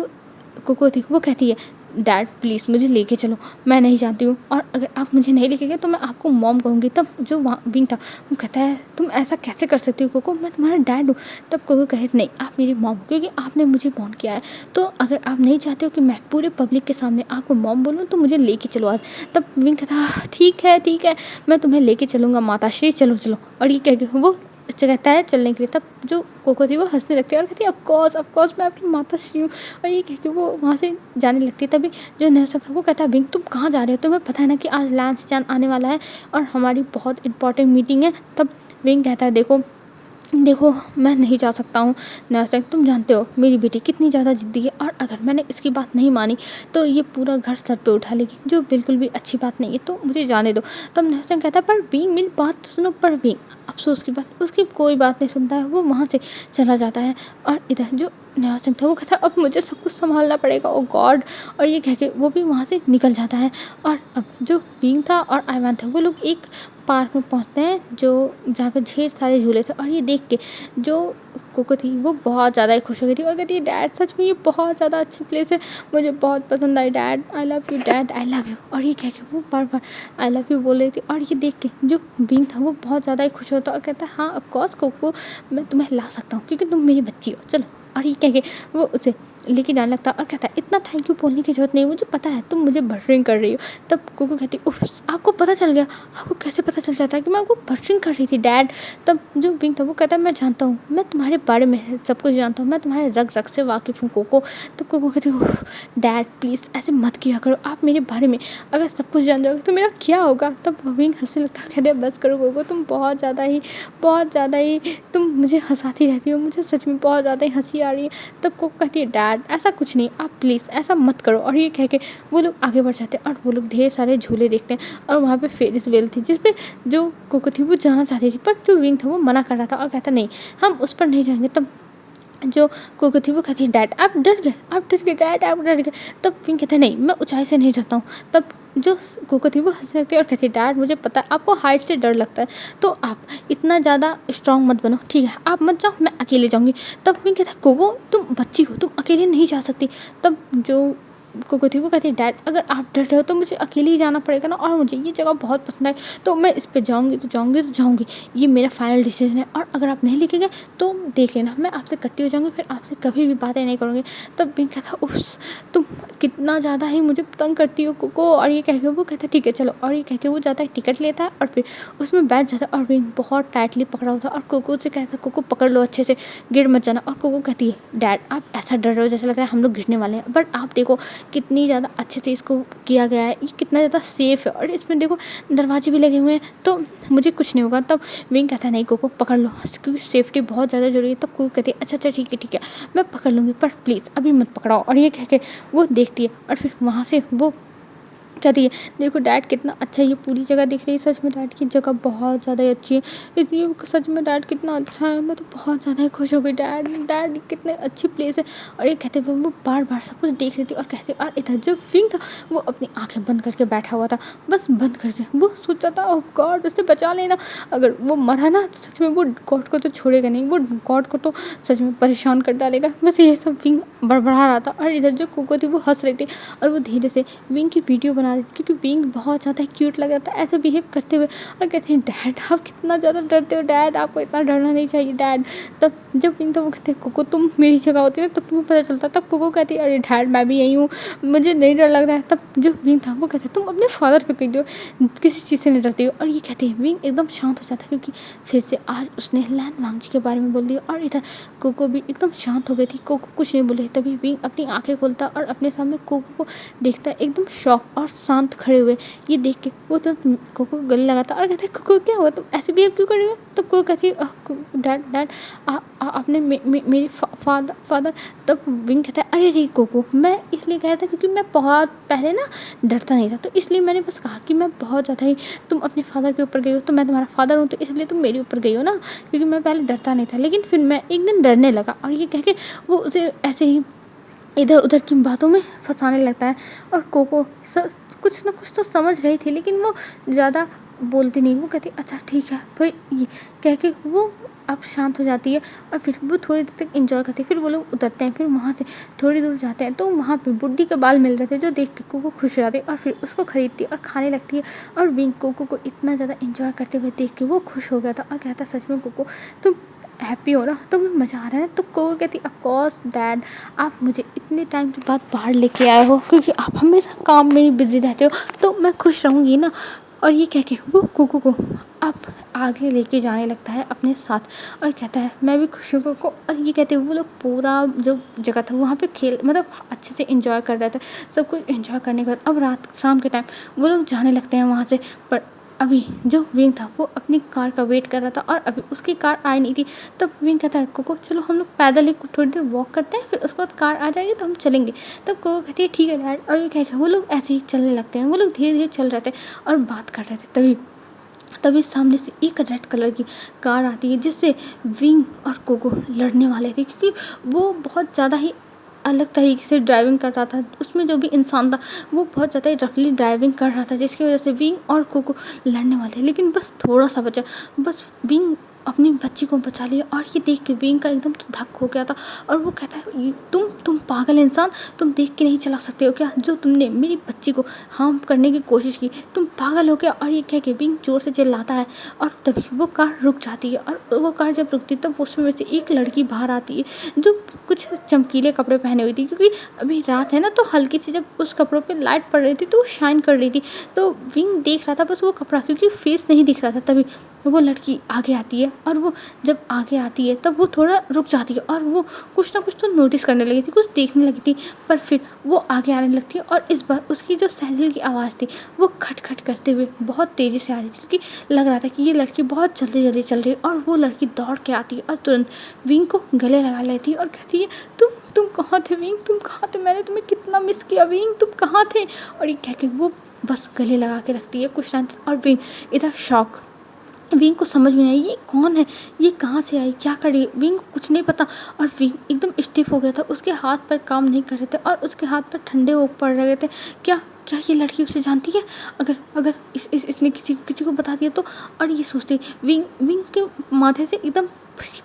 कोको थी वो कहती है डैड प्लीज़ मुझे लेके चलो, मैं नहीं जानती हूँ और अगर आप मुझे नहीं लेके गए तो मैं आपको मॉम कहूँगी। तब जो विंग था वो कहता है तुम ऐसा कैसे कर सकती हो कोको, मैं तुम्हारा डैड हूँ। तब कोको कहे नहीं आप मेरी मॉम, क्योंकि आपने मुझे बॉर्न किया है, तो अगर आप नहीं चाहते हो कि मैं पूरे पब्लिक के सामने आपको मॉम बोलूँ तो मुझे लेके चलो आज। तब विंग कहता ठीक है मैं तुम्हें लेके चलूँगा माताश्री, चलो चलो। और ये कह के वो कहता है चलने के लिए। तब जो कोको थी वो हंसने लगती है और कहती है ऑफकोर्स मैं अपनी माताश्री हूँ। और ये कह के वो वहाँ से जाने लगती है। तभी जो नर्सक था वो कहता है विंग तुम कहाँ जा रहे हो, तुम्हें पता है ना कि आज लैंस चान आने वाला है और हमारी बहुत इंपॉर्टेंट मीटिंग है। तब विंग कहता है देखो मैं नहीं जा सकता हूँ नर्सक, तुम जानते हो मेरी बेटी कितनी ज़्यादा जिद्दी है और अगर मैंने इसकी बात नहीं मानी तो ये पूरा घर सर पे उठा लेगी, जो बिल्कुल भी अच्छी बात नहीं है, तो मुझे जाने दो। तब नर्सक कहता है पर विंग मेरी बात तो सुनो। पर विंग अफसोस की बात उसकी कोई बात नहीं सुनता है, वो वहाँ से चला जाता है। और इधर जो नया सिंह था वो कहता है अब मुझे सब कुछ संभालना पड़ेगा, ओ गॉड। और ये कह के वो भी वहाँ से निकल जाता है। और अब जो विंग था और आइवान था वो लोग एक पार्क में पहुँचते हैं जो जहाँ पे ढेर सारे झूले थे। और ये देख के जो कोको थी वो बहुत ज़्यादा ही खुश हो गई थी और कहती है डैड सच में ये बहुत ज़्यादा अच्छी प्लेस है, मुझे बहुत पसंद आई dad, I love you dad, I love you. और ये कह के वो बार बार आई लव यू बोल रही थी। और ये देख के जो विंग था वो बहुत ज़्यादा ही खुश होता और कहता है हाँ ऑफकोर्स कोको मैं तुम्हें ला सकता हूँ क्योंकि तुम मेरी बच्ची हो, चलो। और ये कह के वो उसे लेके जाने लगता और कहता है इतना थैंक यू बोलने की ज़रूरत नहीं, मुझे पता है तुम मुझे बटरिंग कर रही हो। तब कोको कहती उफ आपको पता चल गया, आपको कैसे पता चल जाता है कि मैं आपको बटरिंग कर रही थी डैड। तब जो विंग था वो कहता है मैं जानता हूँ, मैं तुम्हारे बारे में सब कुछ जानता हूँ, मैं तुम्हारे रग रग से वाकिफ़ हूँ कोको। तब कोको कहती उफ डैड प्लीज़ ऐसे मत किया करो, आप मेरे बारे में अगर सब कुछ जान जाओगे तो मेरा क्या होगा। तब विंग हंसने लगता कहते हैं बस करो कोको, तुम बहुत ज़्यादा ही तुम मुझे हंसाती रहती हो, मुझे सच में बहुत ज़्यादा ही हंसी आ रही है। तब कोको कहती है डैड डैड ऐसा कुछ नहीं, आप प्लीज़ ऐसा मत करो। और ये कह के वो लोग आगे बढ़ जाते हैं और वो लोग ढेर सारे झूले देखते हैं और वहाँ पे फेरिस व्हील थी जिस पे जो कोको थी वो जाना चाहती थी, पर जो विंग था वो मना कर रहा था और कहता नहीं, हम उस पर नहीं जाएंगे। तब जो कोको थी वो कहती है डैड आप डर गए, आप डर गए डैड, आप डर गए। तब विंग कहता है नहीं, मैं ऊंचाई से नहीं डरता हूँ। तब जो कोको थी वो हंसने लगती है और कहती है डैड मुझे पता है आपको हाइट से डर लगता है, तो आप इतना ज़्यादा स्ट्रांग मत बनो, ठीक है आप मत जाओ, मैं अकेले जाऊँगी। तब विंग कहता है कोको तुम बच्ची हो, तुम अकेले नहीं जा सकती। तब जो कोको थी वो कहती है डैड अगर आप डर रहे हो तो मुझे अकेले ही जाना पड़ेगा ना, और मुझे ये जगह बहुत पसंद है, तो मैं इस पे जाऊँगी तो जाऊँगी तो जाऊँगी, ये मेरा फाइनल डिसीजन है। और अगर आप नहीं लेके गए तो देख लेना, मैं आपसे कट्टी हो जाऊँगी, फिर आपसे कभी भी बातें नहीं करूँगी। तब विंग कहता उस तुम कितना ज़्यादा ही मुझे तंग करती हो कोको। और ये कह के वो कहता है ठीक है चलो, और ये कह के वो जाता है टिकट लेता है और फिर उसमें बैठ जाता है। और विंग बहुत टाइटली पकड़ा होता है और कोको से कहता है कोको पकड़ लो अच्छे से, गिर मत जाना। और कोको कहती है डैड आप ऐसा डर रहे हो जैसे लग रहा है हम लोग गिरने वाले हैं, बट आप देखो कितनी ज़्यादा अच्छे से इसको किया गया है, ये कितना ज़्यादा सेफ़ है, और इसमें देखो दरवाजे भी लगे हुए हैं, तो मुझे कुछ नहीं होगा। तब विंग कहता है नहीं कोको पकड़ लो, क्योंकि सेफ्टी बहुत ज़्यादा जरूरी है। तब कोको कहती है अच्छा अच्छा ठीक है मैं पकड़ लूँगी, पर प्लीज़ अभी मत पकड़ाओ। और ये कह के वो देखती है और फिर वहाँ से वो कहती है देखो डैड कितना अच्छा ये पूरी जगह दिख रही है, सच में डैड की जगह बहुत ज़्यादा ही अच्छी है, इसलिए सच में डैड कितना अच्छा है, मैं तो बहुत ज़्यादा ही खुश हो गई, डैड डैड कितने अच्छी प्लेस है। और ये कहते हुए वो बार बार सब कुछ देख रही थी और कहते और इधर जो विंग था वो अपनी आंखें बंद करके बैठा हुआ था, बस बंद करके वो सोचा था ओह गॉड उसे बचा लेना, अगर वो मरा ना तो सच में वो गॉड को तो छोड़ेगा नहीं, वो गॉड को तो सच में परेशान कर डालेगा। बस ये सब विंग बड़बड़ा रहा था और इधर जो कोको थी वो हंस रही थी और वो धीरे से विंग की वीडियो बना रही थी, क्योंकि विंग बहुत ज़्यादा क्यूट लग रहा था ऐसे बिहेव करते हुए। और कहते हैं डैड आप कितना ज़्यादा डरते हो डैड, आपको इतना डरना नहीं चाहिए डैड। तब जब विंग था वो कहते हैं कोको तुम मेरी जगह होती है तब तुम्हें पता चलता। तब कोको कहती है अरे डैड मैं भी यही हूँ, मुझे नहीं डर लग रहा है। तब जो विंग था वो कहते हैं तुम अपने फादर पे पीट दो, किसी चीज़ से नहीं डरती हो। और ये कहते हैं विंग एकदम शांत हो जाता है, क्योंकि फिर से आज उसने लैंड मांगजी के बारे में बोल दिया। और इधर कोको भी एकदम शांत हो गई थी, कोको कुछ नहीं बोले। तभी विंग अपनी आंखें खोलता और अपने सामने कोको को देखता है एकदम शॉक और शांत खड़े हुए। ये देख के वो तो कोको को गले लगाता और कहता है कोको क्या हुआ तुम ऐसे बिहेव क्यों कर रही हो। तब कोको कहती है डैड डैड आपने मेरे फादर। तब विंग कहता है अरे रे कोको मैं इसलिए कहा था क्योंकि मैं बहुत पहले ना डरता नहीं था, तो इसलिए मैंने बस कहा कि मैं बहुत ज़्यादा ही तुम अपने फादर के ऊपर गई हो, तो मैं तुम्हारा फादर हूँ तो इसलिए तुम मेरे ऊपर गई हो ना, क्योंकि मैं पहले डरता नहीं था लेकिन फिर मैं एक दिन डरने लगा। और ये कह के वो उसे ऐसे ही इधर उधर की बातों में फंसाने लगता है। और कोको कुछ ना कुछ तो समझ रही थी लेकिन वो ज़्यादा बोलती नहीं, वो कहती अच्छा ठीक है भाई, ये कह के वो अब शांत हो जाती है। और फिर वो थोड़ी देर तक एंजॉय करती है, फिर वो लोग उतरते हैं, फिर वहाँ से थोड़ी दूर जाते हैं तो वहाँ पे बुड्ढी के बाल मिल रहे थे जो देख के कोको खुश हो जाती है और फिर उसको खरीदती है और खाने लगती है। और विंग कोको को इतना ज़्यादा एंजॉय करते हुए देख के वो खुश हो गया था और कहता सच में कोको तुम हैप्पी हो ना, तुम्हें मज़ा आ रहा है। तो कोको कहती ऑफ कोर्स डैड, आप मुझे इतने टाइम के बाद बाहर लेके आए हो क्योंकि आप हमेशा काम में ही बिजी रहते हो, तो मैं खुश रहूँगी ना। और ये कह के वो कोको को अब आगे लेके जाने लगता है अपने साथ और कहता है मैं भी खुश हूँ कोको। और ये कहते हैं वो लोग पूरा जो जगह था वहाँ पे खेल मतलब अच्छे से एंजॉय कर रहे थे। सब कुछ एंजॉय करने के बाद अब रात शाम के टाइम वो लोग जाने लगते हैं वहाँ से। पर अभी जो विंग था वो अपनी कार का वेट कर रहा था और अभी उसकी कार आई नहीं थी। तब विंग कहता है कोको चलो हम लोग पैदल ही थोड़ी देर वॉक करते हैं, फिर उसके बाद कार आ जाएगी तो हम चलेंगे। तब कोको कहती है ठीक है डैड। और ये कह के वो लोग ऐसे ही चलने लगते हैं, वो लोग धीरे धीरे चल रहे थे और बात कर रहे थे। तभी सामने से एक रेड कलर की कार आती है जिससे विंग और कोको लड़ने वाले थे, क्योंकि वो बहुत ज़्यादा ही अलग तरीके से ड्राइविंग कर रहा था। उसमें जो भी इंसान था वो बहुत ज़्यादा ही रफली ड्राइविंग कर रहा था, जिसकी वजह से विंग और कोको लड़ने वाले थे। लेकिन बस थोड़ा सा बचा, बस विंग अपनी बच्ची को बचा लिया। और ये देख के विंग का एकदम तो धक हो गया था और वो कहता है तुम पागल इंसान, तुम देख के नहीं चला सकते हो क्या, जो तुमने मेरी बच्ची को हार्म करने की कोशिश की, तुम पागल हो क्या। और ये कह के विंग जोर से चिल्लाता है और तभी वो कार रुक जाती है। और वो कार जब रुकती है तब उसमें से एक लड़की बाहर आती है जो कुछ चमकीले कपड़े पहने हुई थी, क्योंकि अभी रात है ना तो हल्की सी जब उस कपड़ों पे लाइट पड़ रही थी तो वो शाइन कर रही थी। तो विंग देख रहा था बस वो कपड़ा, क्योंकि फेस नहीं दिख रहा था। तभी वो लड़की आगे आती है और वो जब आगे आती है तब वो थोड़ा रुक जाती है और वो कुछ ना कुछ तो नोटिस करने लगी थी, कुछ देखने लगी थी। पर फिर वो आगे आने लगती है और इस बार उसकी जो सैंडल की आवाज़ थी वो खटखट करते हुए बहुत तेज़ी से आ रही थी, क्योंकि लग रहा था कि ये लड़की बहुत जल्दी जल्दी चल रही है। और वो लड़की दौड़ के आती है और तुरंत विंग को गले लगा लेती है और कहती है तुम तुम कहाँ थे विंग, तुम कहाँ थे, मैंने तुम्हें कितना मिस किया विंग, तुम कहाँ थे। और ये कह के वो बस गले लगा के रखती है कुछ टाइम। और विंग इधर शॉक, विंग को समझ में नहीं आई ये कौन है, ये कहाँ से आई, क्या करे, विंग को कुछ नहीं पता। और विंग एकदम स्टिफ हो गया था, उसके हाथ पर काम नहीं कर रहे थे और उसके हाथ पर ठंडे हो पड़ रहे थे। क्या क्या ये लड़की उसे जानती है, अगर अगर इसने किसी को बता दिया तो। और ये सोचते विंग विंग के माथे से एकदम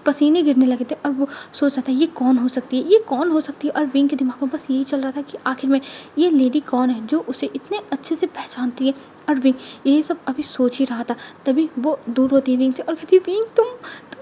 पसीने गिरने लगे थे और वो सोच रहा था ये कौन हो सकती है, ये कौन हो सकती है। और विंग के दिमाग में बस यही चल रहा था कि आखिर में ये लेडी कौन है जो उसे इतने अच्छे से पहचानती है। और विंग यही सब अभी सोच ही रहा था, तभी वो दूर होती है विंग से और कहती है विंग तुम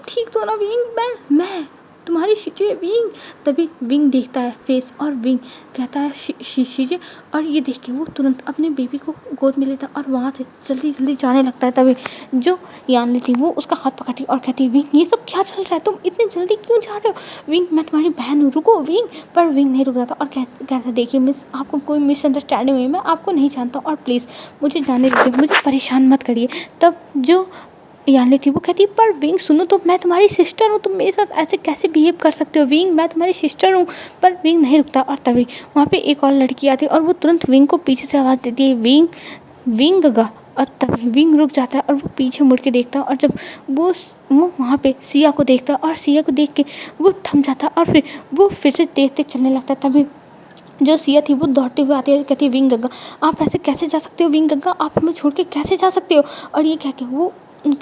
ठीक तो हो ना विंग, मैं तुम्हारी शीशे विंग। तभी विंग देखता है फेस और विंग कहता है शीशे। और ये देख के वो तुरंत अपने बेबी को गोद में लेता और वहाँ से जल्दी जल्दी जाने लगता है। तभी जो यानली थी वो उसका हाथ पकड़ती और कहती है विंग ये सब क्या चल रहा है, तुम इतने जल्दी क्यों जा रहे हो विंग, मैं तुम्हारी बहन हूँ, रुको विंग। पर विंग नहीं रुक रहा था और कहता देखिए मिस आपको कोई मिसअंडरस्टैंडिंग हुई, मैं आपको नहीं जानता और प्लीज़ मुझे जाने दीजिए, मुझे परेशान मत करिए। तब जो यानली थी वो कहती पर विंग सुनो तो, मैं तुम्हारी सिस्टर हूँ, तुम मेरे साथ ऐसे कैसे बिहेव कर सकते हो विंग, मैं तुम्हारी सिस्टर हूँ। पर विंग नहीं रुकता और तभी वहाँ पे एक और लड़की आती है और वो तुरंत विंग को पीछे से आवाज़ देती है विंग विंग गा। और तभी विंग रुक जाता है और वो पीछे मुड़ के देखता है और जब वो वहाँ पे सिया को देखता है और सिया को देख के वो थम जाता है और फिर वो फिर से देखते चलने लगता है। तभी जो सिया थी वो दौड़ते हुए आती है और कहती है विंग गंगा आप ऐसे कैसे जा सकते हो, विंग गंगा आप हमें छोड़ के कैसे जा सकते हो। और ये कह के वो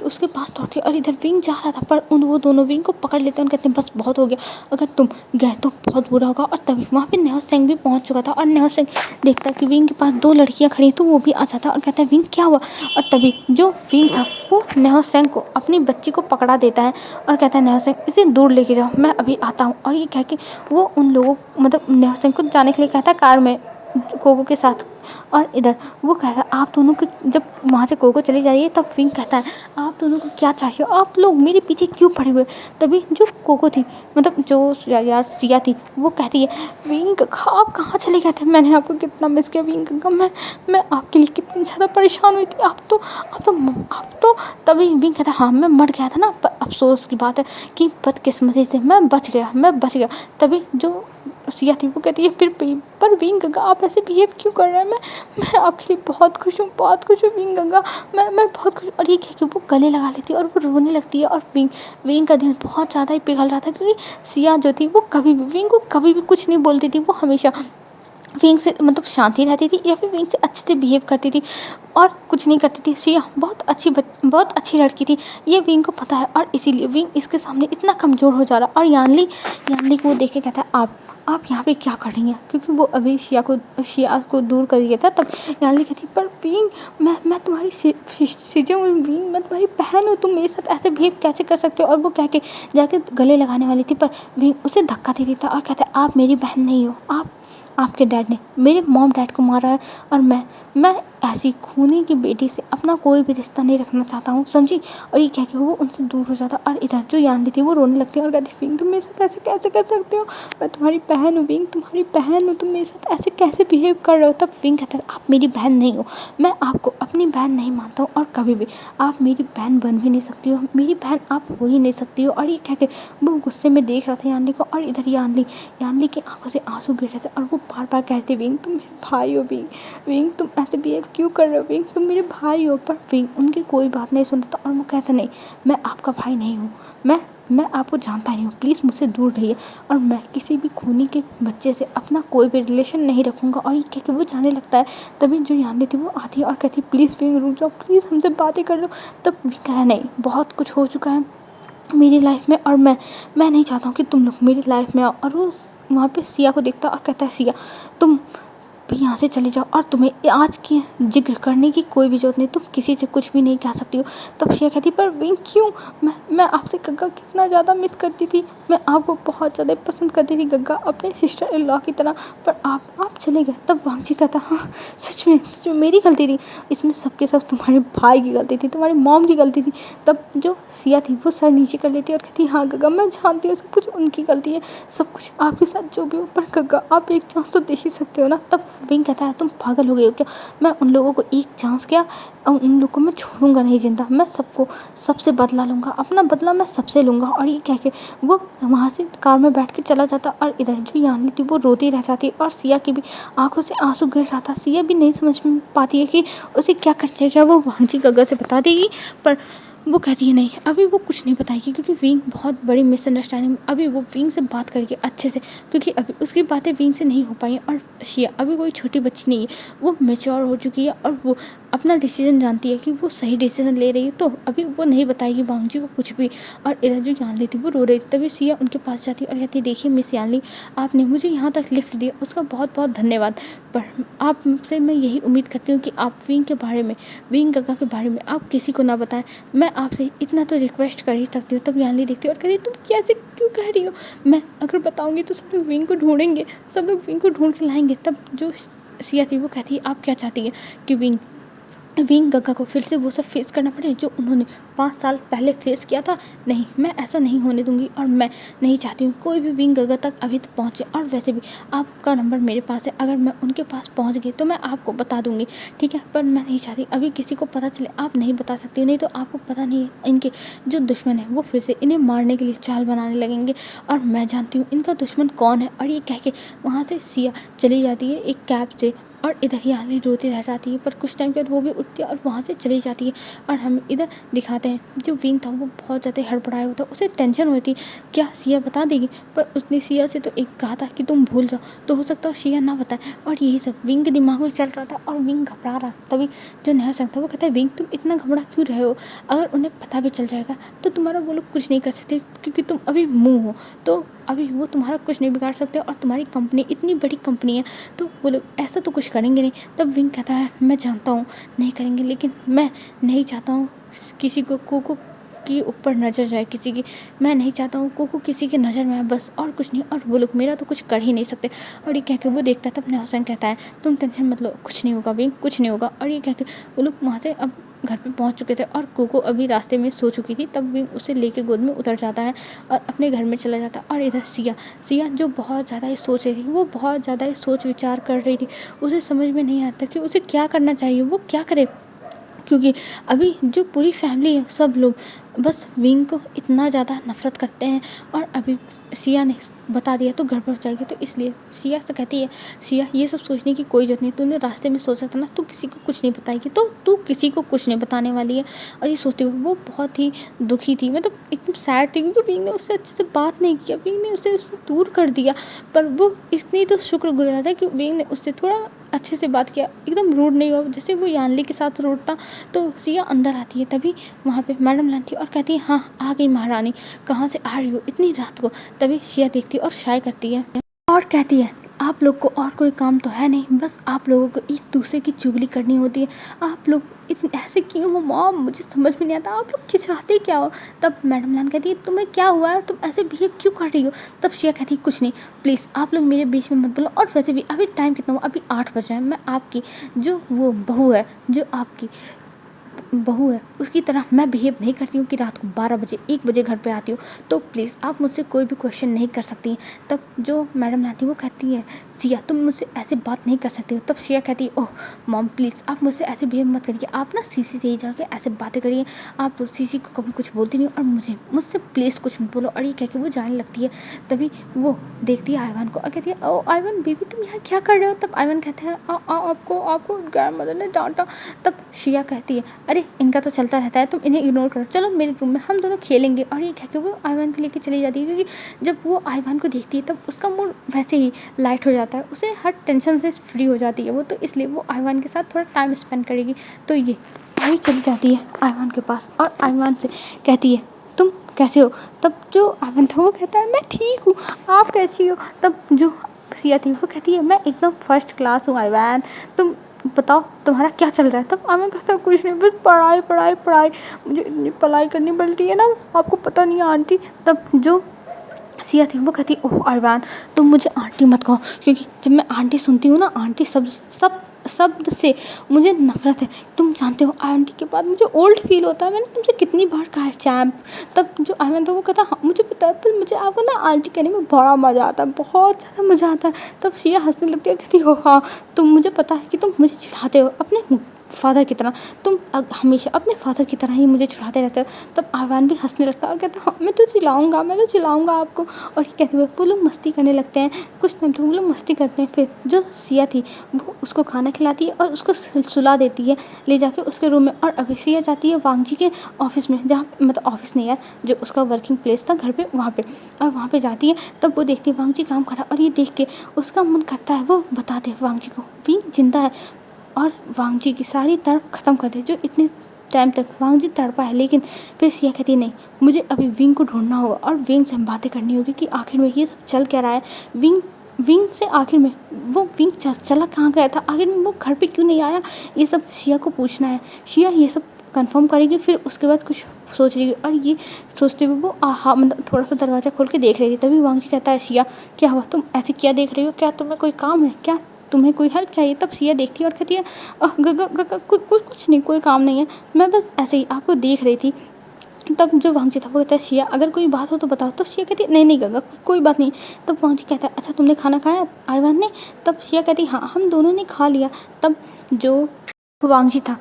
उसके पास दौड़ती है और इधर विंग जा रहा था पर वो दोनों विंग को पकड़ लेते हैं और कहते हैं बस बहुत हो गया, अगर तुम गए तो बहुत बुरा होगा। और तभी वहाँ पे नेहा सिंह भी पहुँच चुका था और नेहा सिंह देखता कि विंग के पास दो लड़कियाँ खड़ी तो वो भी आ जाता और कहता है विंग क्या हुआ। और तभी जो विंग था वो नेहा सिंह को अपनी बच्ची को पकड़ा देता है और कहता है नेहा सिंह इसे दूर लेके जाओ, मैं अभी आता हूँ। और ये कह के वो उन लोगों मतलब नेहा सिंह को जाने के लिए कहता है कार में कोको के साथ। और इधर वो कहता है आप दोनों को, जब वहाँ से कोको चली जाइए तब विंग कहता है आप दोनों को क्या चाहिए, आप लोग मेरे पीछे क्यों पड़े हुए। तभी जो कोको थी मतलब जो यार सिया थी वो कहती है विंग आप कहाँ चले गए थे, मैंने आपको कितना मिस किया विंग का, मैं आपके लिए कितनी ज़्यादा परेशान हुई थी, आप तो। तभी विंग कहता है हाँ मैं मर गया था ना, पर अफसोस की बात है कि बदकिस्मती से मैं बच गया। तभी जो सिया थी वो कहती है फिर पर विंग गंगा आप ऐसे बिहेव क्यों कर रहे हैं, मैं आपके लिए बहुत खुश हूँ विंग गंगा, मैं बहुत खुश। और ये कह के वो गले लगा लेती है और वो रोने लगती है। और विंग का दिल बहुत ज़्यादा ही पिघल रहा था क्योंकि सिया जो थी वो कभी भी विंग को कभी भी कुछ नहीं बोलती थी, वो हमेशा विंग से मतलब शांति रहती थी या फिर विंग से अच्छे से बिहेव करती थी और कुछ नहीं करती थी। सिया बहुत अच्छी लड़की थी, ये विंग को पता है और इसीलिए विंग इसके सामने इतना कमज़ोर हो जा रहा। और यानली को वो देख के कहता है आप यहाँ पे क्या कर रही हैं, क्योंकि वो अभी सिया को दूर कर दिया था। तब यानली कहती पर विंग मैं तुम्हारी सिजे हूँ विंग, मैं तुम्हारी बहन हूँ, तुम मेरे साथ ऐसे बिहेव कैसे कर सकते हो। और वो कह के जाके गले लगाने वाली थी पर विंग उसे धक्का दे देता और कहता है आप मेरी बहन नहीं हो, आपके डैड ने मेरे मॉम डैड को मारा है और मैं ऐसी खूनी की बेटी से अपना कोई भी रिश्ता नहीं रखना चाहता हूँ, समझी। और ये कह के वो उनसे दूर हो जाता और इधर जो यानली थी वो रोने लगती है और कहती विंग तुम मेरे साथ ऐसे कैसे कर सकते हो, मैं तुम्हारी बहन हूँ विंग, तुम्हारी बहन हूँ, तुम मेरे साथ ऐसे कैसे बिहेव कर रहे हो। तब विंग कहता है आप मेरी बहन नहीं हो, मैं आपको अपनी बहन नहीं मानता हूँ और कभी भी आप मेरी बहन बन भी नहीं सकती हो, मेरी बहन आप हो ही नहीं सकती हो। और ये कह के वो गुस्से में देख रहा था यानली को और इधर यानली की आंखों से आंसू गिर रहे थे और वो बार बार कहते विंग तुम मेरे भाई हो विंग तुम ऐसे बिहेव क्यों कर रहे हो विंग, तुम मेरे भाई हो। पर विंग उनकी कोई बात नहीं सुनता और वो कहता नहीं मैं आपका भाई नहीं हूँ, मैं आपको जानता नहीं हूँ, प्लीज़ मुझसे दूर रहिए और मैं किसी भी खूनी के बच्चे से अपना कोई भी रिलेशन नहीं रखूँगा। और ये कह के वो जाने लगता है। तभी जो यानली थी वो आती है और कहती है प्लीज़ विंग रुक जाओ, प्लीज़ हमसे बातें कर लो। तब विंग कहता नहीं बहुत कुछ हो चुका है मेरी लाइफ में और मैं नहीं चाहता हूँ कि तुम लोग मेरी लाइफ में आओ। और वो वहाँ पे सिया को देखता और कहता है सिया तुम भी यहाँ से चले जाओ और तुम्हें आज की जिक्र करने की कोई भी जरूरत नहीं, तुम किसी से कुछ भी नहीं कह सकती हो। तब सिया कहती पर विंग क्यों, मैं आपसे गंगा कितना ज़्यादा मिस करती थी, मैं आपको बहुत ज़्यादा पसंद करती थी गंगा अपने सिस्टर इन लॉ की तरह, पर आप चले गए। तब वांगजी कहता हाँ सच में मेरी गलती थी, इसमें सबके सब तुम्हारे भाई की गलती थी, तुम्हारी मॉम की गलती थी। तब जो सिया थी वो सर नीचे कर लेती है और कहती हाँ गंगा मैं जानती हूँ सब कुछ उनकी गलती है, सब कुछ आपके साथ जो भी हो, पर गंगा आप एक चांस तो दे ही सकते हो ना। तब विंग कहता है तुम पागल हो गए हो क्या, मैं उन लोगों को एक चांस क्या, और उन लोगों को मैं छोड़ूंगा नहीं जिंदा, मैं सबसे बदला लूँगा, अपना बदला मैं सबसे लूँगा। और ये कह के वो वहाँ से कार में बैठ के चला जाता। और इधर जो यान्नी थी वो रोती रह जाती और सिया की भी आंखों से आंसू गिर जाता। सिया भी नहीं समझ में पाती है कि उसे क्या करना चाहिए, क्या वो वांगजी गग्गा से बता देगी, पर वो कहती है नहीं, अभी वो कुछ नहीं बताएगी क्योंकि विंग बहुत बड़ी मिसअंडरस्टैंडिंग, अभी वो विंग से बात करके अच्छे से, क्योंकि अभी उसकी बातें विंग से नहीं हो पाई हैं। और शिया अभी कोई छोटी बच्ची नहीं है, वो मैच्योर हो चुकी है और वो अपना डिसीजन जानती है कि वो सही डिसीजन ले रही है, तो अभी वो नहीं बताएगी वांगजी को कुछ भी। और इधर जो यानली थी वो रो रही थी, तभी सिया उनके पास जाती और कहती देखिए मिस यानली, आपने मुझे यहाँ तक लिफ्ट दिया उसका बहुत बहुत धन्यवाद, पर आपसे मैं यही उम्मीद करती हूँ कि आप विंग के बारे में, विंग गग्गा के बारे में आप किसी को ना बताएं, मैं आपसे इतना तो रिक्वेस्ट कर ही सकती हूँ। तब यानली देखती है और कहती तुम कैसे क्यों कह रही हो, मैं अगर बताऊँगी तो सब लोग विंग को ढूंढेंगे, सब लोग विंग को ढूंढ के लाएंगे। तब जो सिया थी वो कहती है आप क्या चाहती है कि विंग गग्गा को फिर से वो सब फेस करना पड़े जो उन्होंने 5 साल पहले फेस किया था। नहीं, मैं ऐसा नहीं होने दूंगी और मैं नहीं चाहती हूँ कोई भी विंग गग्गा तक अभी तक पहुँचे। और वैसे भी आपका नंबर मेरे पास है, अगर मैं उनके पास पहुँच गई तो मैं आपको बता दूंगी, ठीक है, पर मैं नहीं चाहती अभी किसी को पता चले, आप नहीं बता सकती, नहीं तो आपको पता नहीं है इनके जो दुश्मन है वो फिर से इन्हें मारने के लिए चाल बनाने लगेंगे और मैं जानती हूँ इनका दुश्मन कौन है। और ये कह के वहाँ से सिया चली जाती है एक कैब से और इधर ही यानली रोती रह जाती है। पर कुछ टाइम के बाद वो भी उठती है और वहाँ से चली जाती है। और हम इधर दिखाते हैं जो विंग था वो बहुत ज़्यादा हड़बड़ाया होता, उसे टेंशन हुई थी क्या सिया बता देगी, पर उसने सिया से तो एक कहा था कि तुम भूल जाओ, तो हो सकता है सिया ना बताए। और यही सब विंग के दिमाग में चल रहा था और विंग घबरा रहा था। तभी जो नया संग था वो कहता है विंग तुम इतना घबरा क्यों रहे हो, अगर उन्हें पता भी चल जाएगा तो तुम्हारा वो लोग कुछ नहीं कर सकते क्योंकि तुम अभी मुँह हो, तो अभी वो तुम्हारा कुछ नहीं बिगाड़ सकते और तुम्हारी कंपनी इतनी बड़ी कंपनी है तो वो लोग ऐसा तो कुछ करेंगे नहीं। तब विंग कहता है मैं जानता हूँ नहीं करेंगे, लेकिन मैं नहीं चाहता हूँ किसी को कोको के ऊपर नज़र जाए किसी की, मैं नहीं चाहता हूँ कोको किसी की नज़र में आए, बस और कुछ नहीं, और वो लोग मेरा तो कुछ कर ही नहीं सकते। और ये कह के वो देखता है तब नौसंग कहता है तुम टेंशन मत लो, कुछ नहीं होगा विंग, कुछ नहीं होगा। और ये कह के वो लोग वहाँ से अब घर पे पहुँच चुके थे और कोको अभी रास्ते में सो चुकी थी। तब विंग उसे लेके गोद में उतर जाता है और अपने घर में चला जाता है। और इधर सिया जो बहुत ज़्यादा ही सोच रही थी, वो बहुत ज़्यादा ही सोच विचार कर रही थी, उसे समझ में नहीं आता कि उसे क्या करना चाहिए, वो क्या करे, क्योंकि अभी जो पूरी फैमिली है सब लोग बस विंग को इतना ज़्यादा नफरत करते हैं और अभी सिया ने बता दिया तो गड़बड़ हो जाएगी। तो इसलिए सिया से कहती है सिया ये सब सोचने की कोई ज़रूरत नहीं, तूने रास्ते में सोचा था ना तू किसी को कुछ नहीं बताएगी, तो तू किसी को कुछ नहीं बताने वाली है। और ये सोचते हुए वो बहुत ही दुखी थी, मतलब एकदम सैड थी क्योंकि विंग ने उससे अच्छे से बात नहीं किया, विंग ने उससे दूर कर दिया। पर वो इतनी तो शुक्रगुजार था कि विंग ने उससे थोड़ा अच्छे से बात किया, एकदम रूड नहीं हुआ जैसे वो यानली के साथ रूड था। तो सिया अंदर आती है, तभी वहाँ पे मैडम लाती और कहती है हाँ आ गई महारानी, कहाँ से आ रही हो इतनी रात को। तभी सिया देखती है और शाय करती है और कहती है आप लोग को और कोई काम तो है नहीं, बस आप लोगों को एक दूसरे की चुगली करनी होती है, आप लोग इतने ऐसे क्यों हो मॉम, मुझे समझ में नहीं आता आप लोग चाहते क्या हो। तब मैडम लान कहती है तुम्हें क्या हुआ है, तुम ऐसे बिहेव क्यों कर रही हो। तब शिया कहती है कुछ नहीं, प्लीज़ आप लोग मेरे बीच में मत बोलो, और वैसे भी अभी टाइम कितना हुआ, अभी 8 बज रहे हैं, मैं आपकी जो वो बहू है, जो आपकी बहू है उसकी तरह मैं बिहेव नहीं करती हूँ कि रात को 12 बजे 1 बजे घर पे आती हूँ, तो प्लीज़ आप मुझसे कोई भी क्वेश्चन नहीं कर सकती। तब जो मैडम आती है वो कहती है सिया तुम मुझसे ऐसे बात नहीं कर सकती हो। तब सिया कहती है ओह मॉम प्लीज़ आप मुझसे ऐसे बिहेव मत करिए, आप ना सीसी से ही जाके ऐसे बातें करिए, आप तो सीसी को कभी कुछ बोलती नहीं और मुझसे प्लीज़ कुछ मत बोलो। और ये कह के वो जाने लगती है। तभी वो देखती है आइवान को और कहती है ओ आइवान बेबी तुम यहाँ क्या कर रहे हो। तब आइवान कहता है आपको ग्रैंड मदर ने डांटा। तब शिया कहती है अरे इनका तो चलता रहता है, तुम इन्हें इग्नोर करो, चलो मेरे रूम में हम दोनों खेलेंगे। और ये कह के वो आइवान को लेके चली जाती है, क्योंकि जब वो आइवान को देखती है तब उसका मूड वैसे ही लाइट हो जाता है, उसे हर टेंशन से फ्री हो जाती है वो, तो इसलिए वो आइवान के साथ थोड़ा टाइम स्पेंड करेगी। तो ये आई चली जाती है आइवान के पास और आइवान से कहती है तुम कैसे हो। तब जो आइवान था वो कहता है मैं ठीक हूँ, आप कैसी हो। तब जो सिया थी वो कहती है मैं एकदम फर्स्ट क्लास हूँ आइवान, तुम बताओ तुम्हारा क्या चल रहा है। तब आइवान कहता है कुछ नहीं, बस पढ़ाई पढ़ाई पढ़ाई, मुझे इतनी पढ़ाई करनी पड़ती है ना, आपको पता नहीं आंटी। तब जो सिया थी वो कहती ओह आइवान तुम मुझे आंटी मत कहो, क्योंकि जब मैं आंटी सुनती हूँ ना आंटी सब शब्द से मुझे नफ़रत है। तुम जानते हो आंटी के बाद मुझे ओल्ड फ़ील होता है, मैंने तुमसे कितनी बार कहा है चैम्प। तब जो आयमन था वो कहता हाँ मुझे पता है, पर मुझे आपको ना आंटी कहने में बड़ा मज़ा आता है, बहुत ज़्यादा मज़ा आता है। तब शिया हँसने लगती है, कहती हो हाँ तुम, मुझे पता है कि तुम मुझे चिढ़ाते हो अपने फ़ादर की तरह, तुम हमेशा अपने फ़ादर की तरह ही मुझे चिढ़ाते रहते हो। तब आयवान भी हँसने लगता है और कहता है हाँ मैं तो चिल्लाऊँगा, मैं तो चिल्लाऊँगा आपको। और ये कहते हुए वो लोग मस्ती करने लगते हैं। कुछ टाइम तक वो लोग मस्ती करते हैं, फिर जो सिया थी वो उसको खाना खिलाती है और उसको सुला देती है ले जाके उसके रूम में। और अभी सिया जाती है वांगजी के ऑफ़िस में, जहाँ मतलब ऑफ़िस नहीं यार, जो उसका वर्किंग प्लेस था घर पे, वहाँ पे। और वहाँ पे जाती है, तब वो देखती है वांगजी काम कर रहा है, और ये देख के उसका मन करता है वो बता दे वांगजी को विंग जिंदा है और वांगजी की सारी तड़प ख़त्म कर दे, जो इतने टाइम तक वांगजी तड़पा है। लेकिन फिर सिया कहती नहीं, मुझे अभी विंग को ढूंढना होगा और विंग से हम बातें करनी होगी कि आखिर में ये सब चल क्या रहा है। विंग से आखिर में वो विंग चला कहाँ गया था, आखिर में वो घर पे क्यों नहीं आया, ये सब सिया को पूछना है। सिया ये सब कंफर्म करेगी, फिर उसके बाद कुछ सोच रही। और ये सोचते हुए वो आहा मतलब थोड़ा सा दरवाज़ा खोल के देख रही थी, तभी वांगजी कहता है सिया क्या हुआ, तुम ऐसे क्या देख रही हो, क्या तुम्हें कोई काम है, क्या तुम्हें कोई हेल्प चाहिए। तब सिया देखती है और कहती है कुछ नहीं, कोई काम नहीं है, मैं बस ऐसे ही आपको देख रही थी। तब जो वांगजी था वो कहता है सिया अगर कोई बात हो तो बताओ। तब सिया कहती है नहीं नहीं गगा कोई बात नहीं। तब वांगजी कहता है अच्छा तुमने खाना खाया आयवान ने। तब सिया कहती हाँ हम दोनों ने खा लिया। तब जो वांगजी था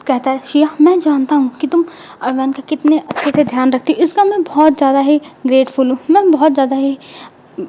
कहता है सिया मैं जानता हूँ कि तुम आयवान का कितने अच्छे से ध्यान रखती हो, इसका मैं बहुत ज़्यादा ही ग्रेटफुल हूँ, मैं बहुत ज़्यादा ही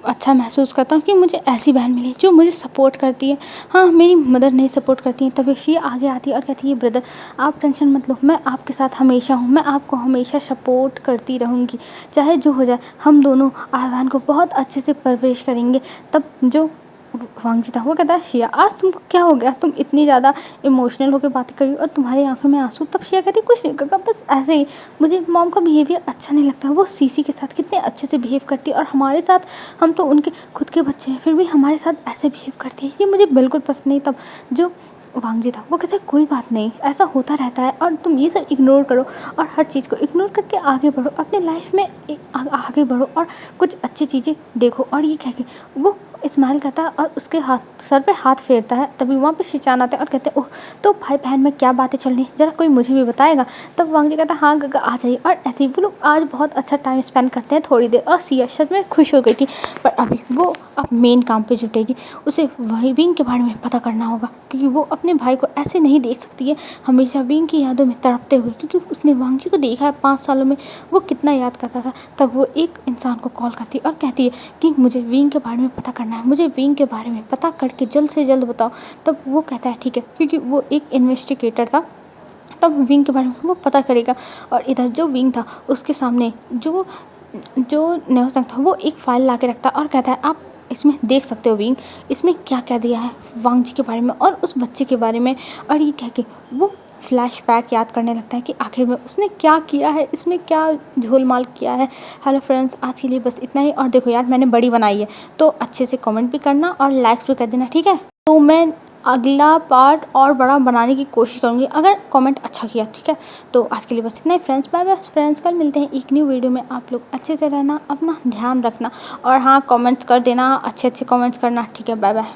अच्छा महसूस करता हूँ कि मुझे ऐसी बहन मिली जो मुझे सपोर्ट करती है। हाँ मेरी मदर नहीं सपोर्ट करती है। तभी शिया आगे आती है और कहती है ब्रदर आप टेंशन मत लो, मैं आपके साथ हमेशा हूँ, मैं आपको हमेशा सपोर्ट करती रहूँगी, चाहे जो हो जाए। हम दोनों आह्वान को बहुत अच्छे से परवरिश करेंगे। तब जो वांगजी था वो कहता है शिया आज तुमको क्या हो गया, तुम इतनी ज़्यादा इमोशनल होकर बातें करी और तुम्हारी आंखों में आंसू। तब शिया कहती कुछ नहीं काका बस ऐसे ही, मुझे मॉम का बिहेवियर अच्छा नहीं लगता, वो सीसी के साथ कितने अच्छे से बिहेव करती है और हमारे साथ, हम तो उनके खुद के बच्चे हैं फिर भी हमारे साथ ऐसे बिहेव करती है, ये मुझे बिल्कुल पसंद नहीं। तब जो वांगजी था वो कहता है कोई बात नहीं, ऐसा होता रहता है और तुम ये सब इग्नोर करो और हर चीज़ को इग्नोर करके आगे बढ़ो, अपने लाइफ में आगे बढ़ो और कुछ अच्छी चीज़ें देखो। और ये कह के वो स्माइल करता है और उसके सर पे हाथ फेरता है। तभी वहाँ पे शिचान आते हैं और कहते हैं ओह तो भाई बहन में क्या बातें चल रही, ज़रा कोई मुझे भी बताएगा। तब वांगजी कहता है हाँ गगा आ जाइए। और ऐसे ही वो लोग आज बहुत अच्छा टाइम स्पेंड करते हैं थोड़ी देर। और सिया सच में खुश हो गई थी, पर अभी वो अब मेन काम पे जुटेगी, उसे वही विंग के बारे में पता करना होगा, क्योंकि वो अपने भाई को ऐसे नहीं देख सकती है हमेशा विंग की यादों में तड़पते हुए, क्योंकि उसने वांगजी को देखा है 5 सालों में वो कितना याद करता था। तब वो एक इंसान को कॉल करती है और कहती है कि मुझे विंग के बारे में पता करना है, मुझे विंग के बारे में पता करके जल्द से जल्द बताओ। तब वो कहता है ठीक है, क्योंकि वो एक इन्वेस्टिगेटर था, तब विंग के बारे में वो पता करेगा। और इधर जो विंग था उसके सामने जो नेहोसंग था वो एक फ़ाइल ला के रखता है और कहता है आप इसमें देख सकते हो विंग, इसमें क्या क्या दिया है वांगजी के बारे में और उस बच्चे के बारे में। और ये कह के वो फ्लैशबैक याद करने लगता है कि आखिर में उसने क्या किया है, इसमें क्या झोलमाल किया है। हेलो फ्रेंड्स आज के लिए बस इतना ही। और देखो यार मैंने बड़ी बनाई है तो अच्छे से कमेंट भी करना और लाइक्स भी कर देना, ठीक है। तो मैं अगला पार्ट और बड़ा बनाने की कोशिश करूँगी अगर कमेंट अच्छा किया, ठीक है। तो आज के लिए बस इतना ही फ्रेंड्स, बाय बाय फ्रेंड्स, कल मिलते हैं एक न्यू वीडियो में। आप लोग अच्छे से रहना, अपना ध्यान रखना और हाँ कमेंट्स कर देना, अच्छे अच्छे कमेंट्स करना, ठीक है। Bye bye.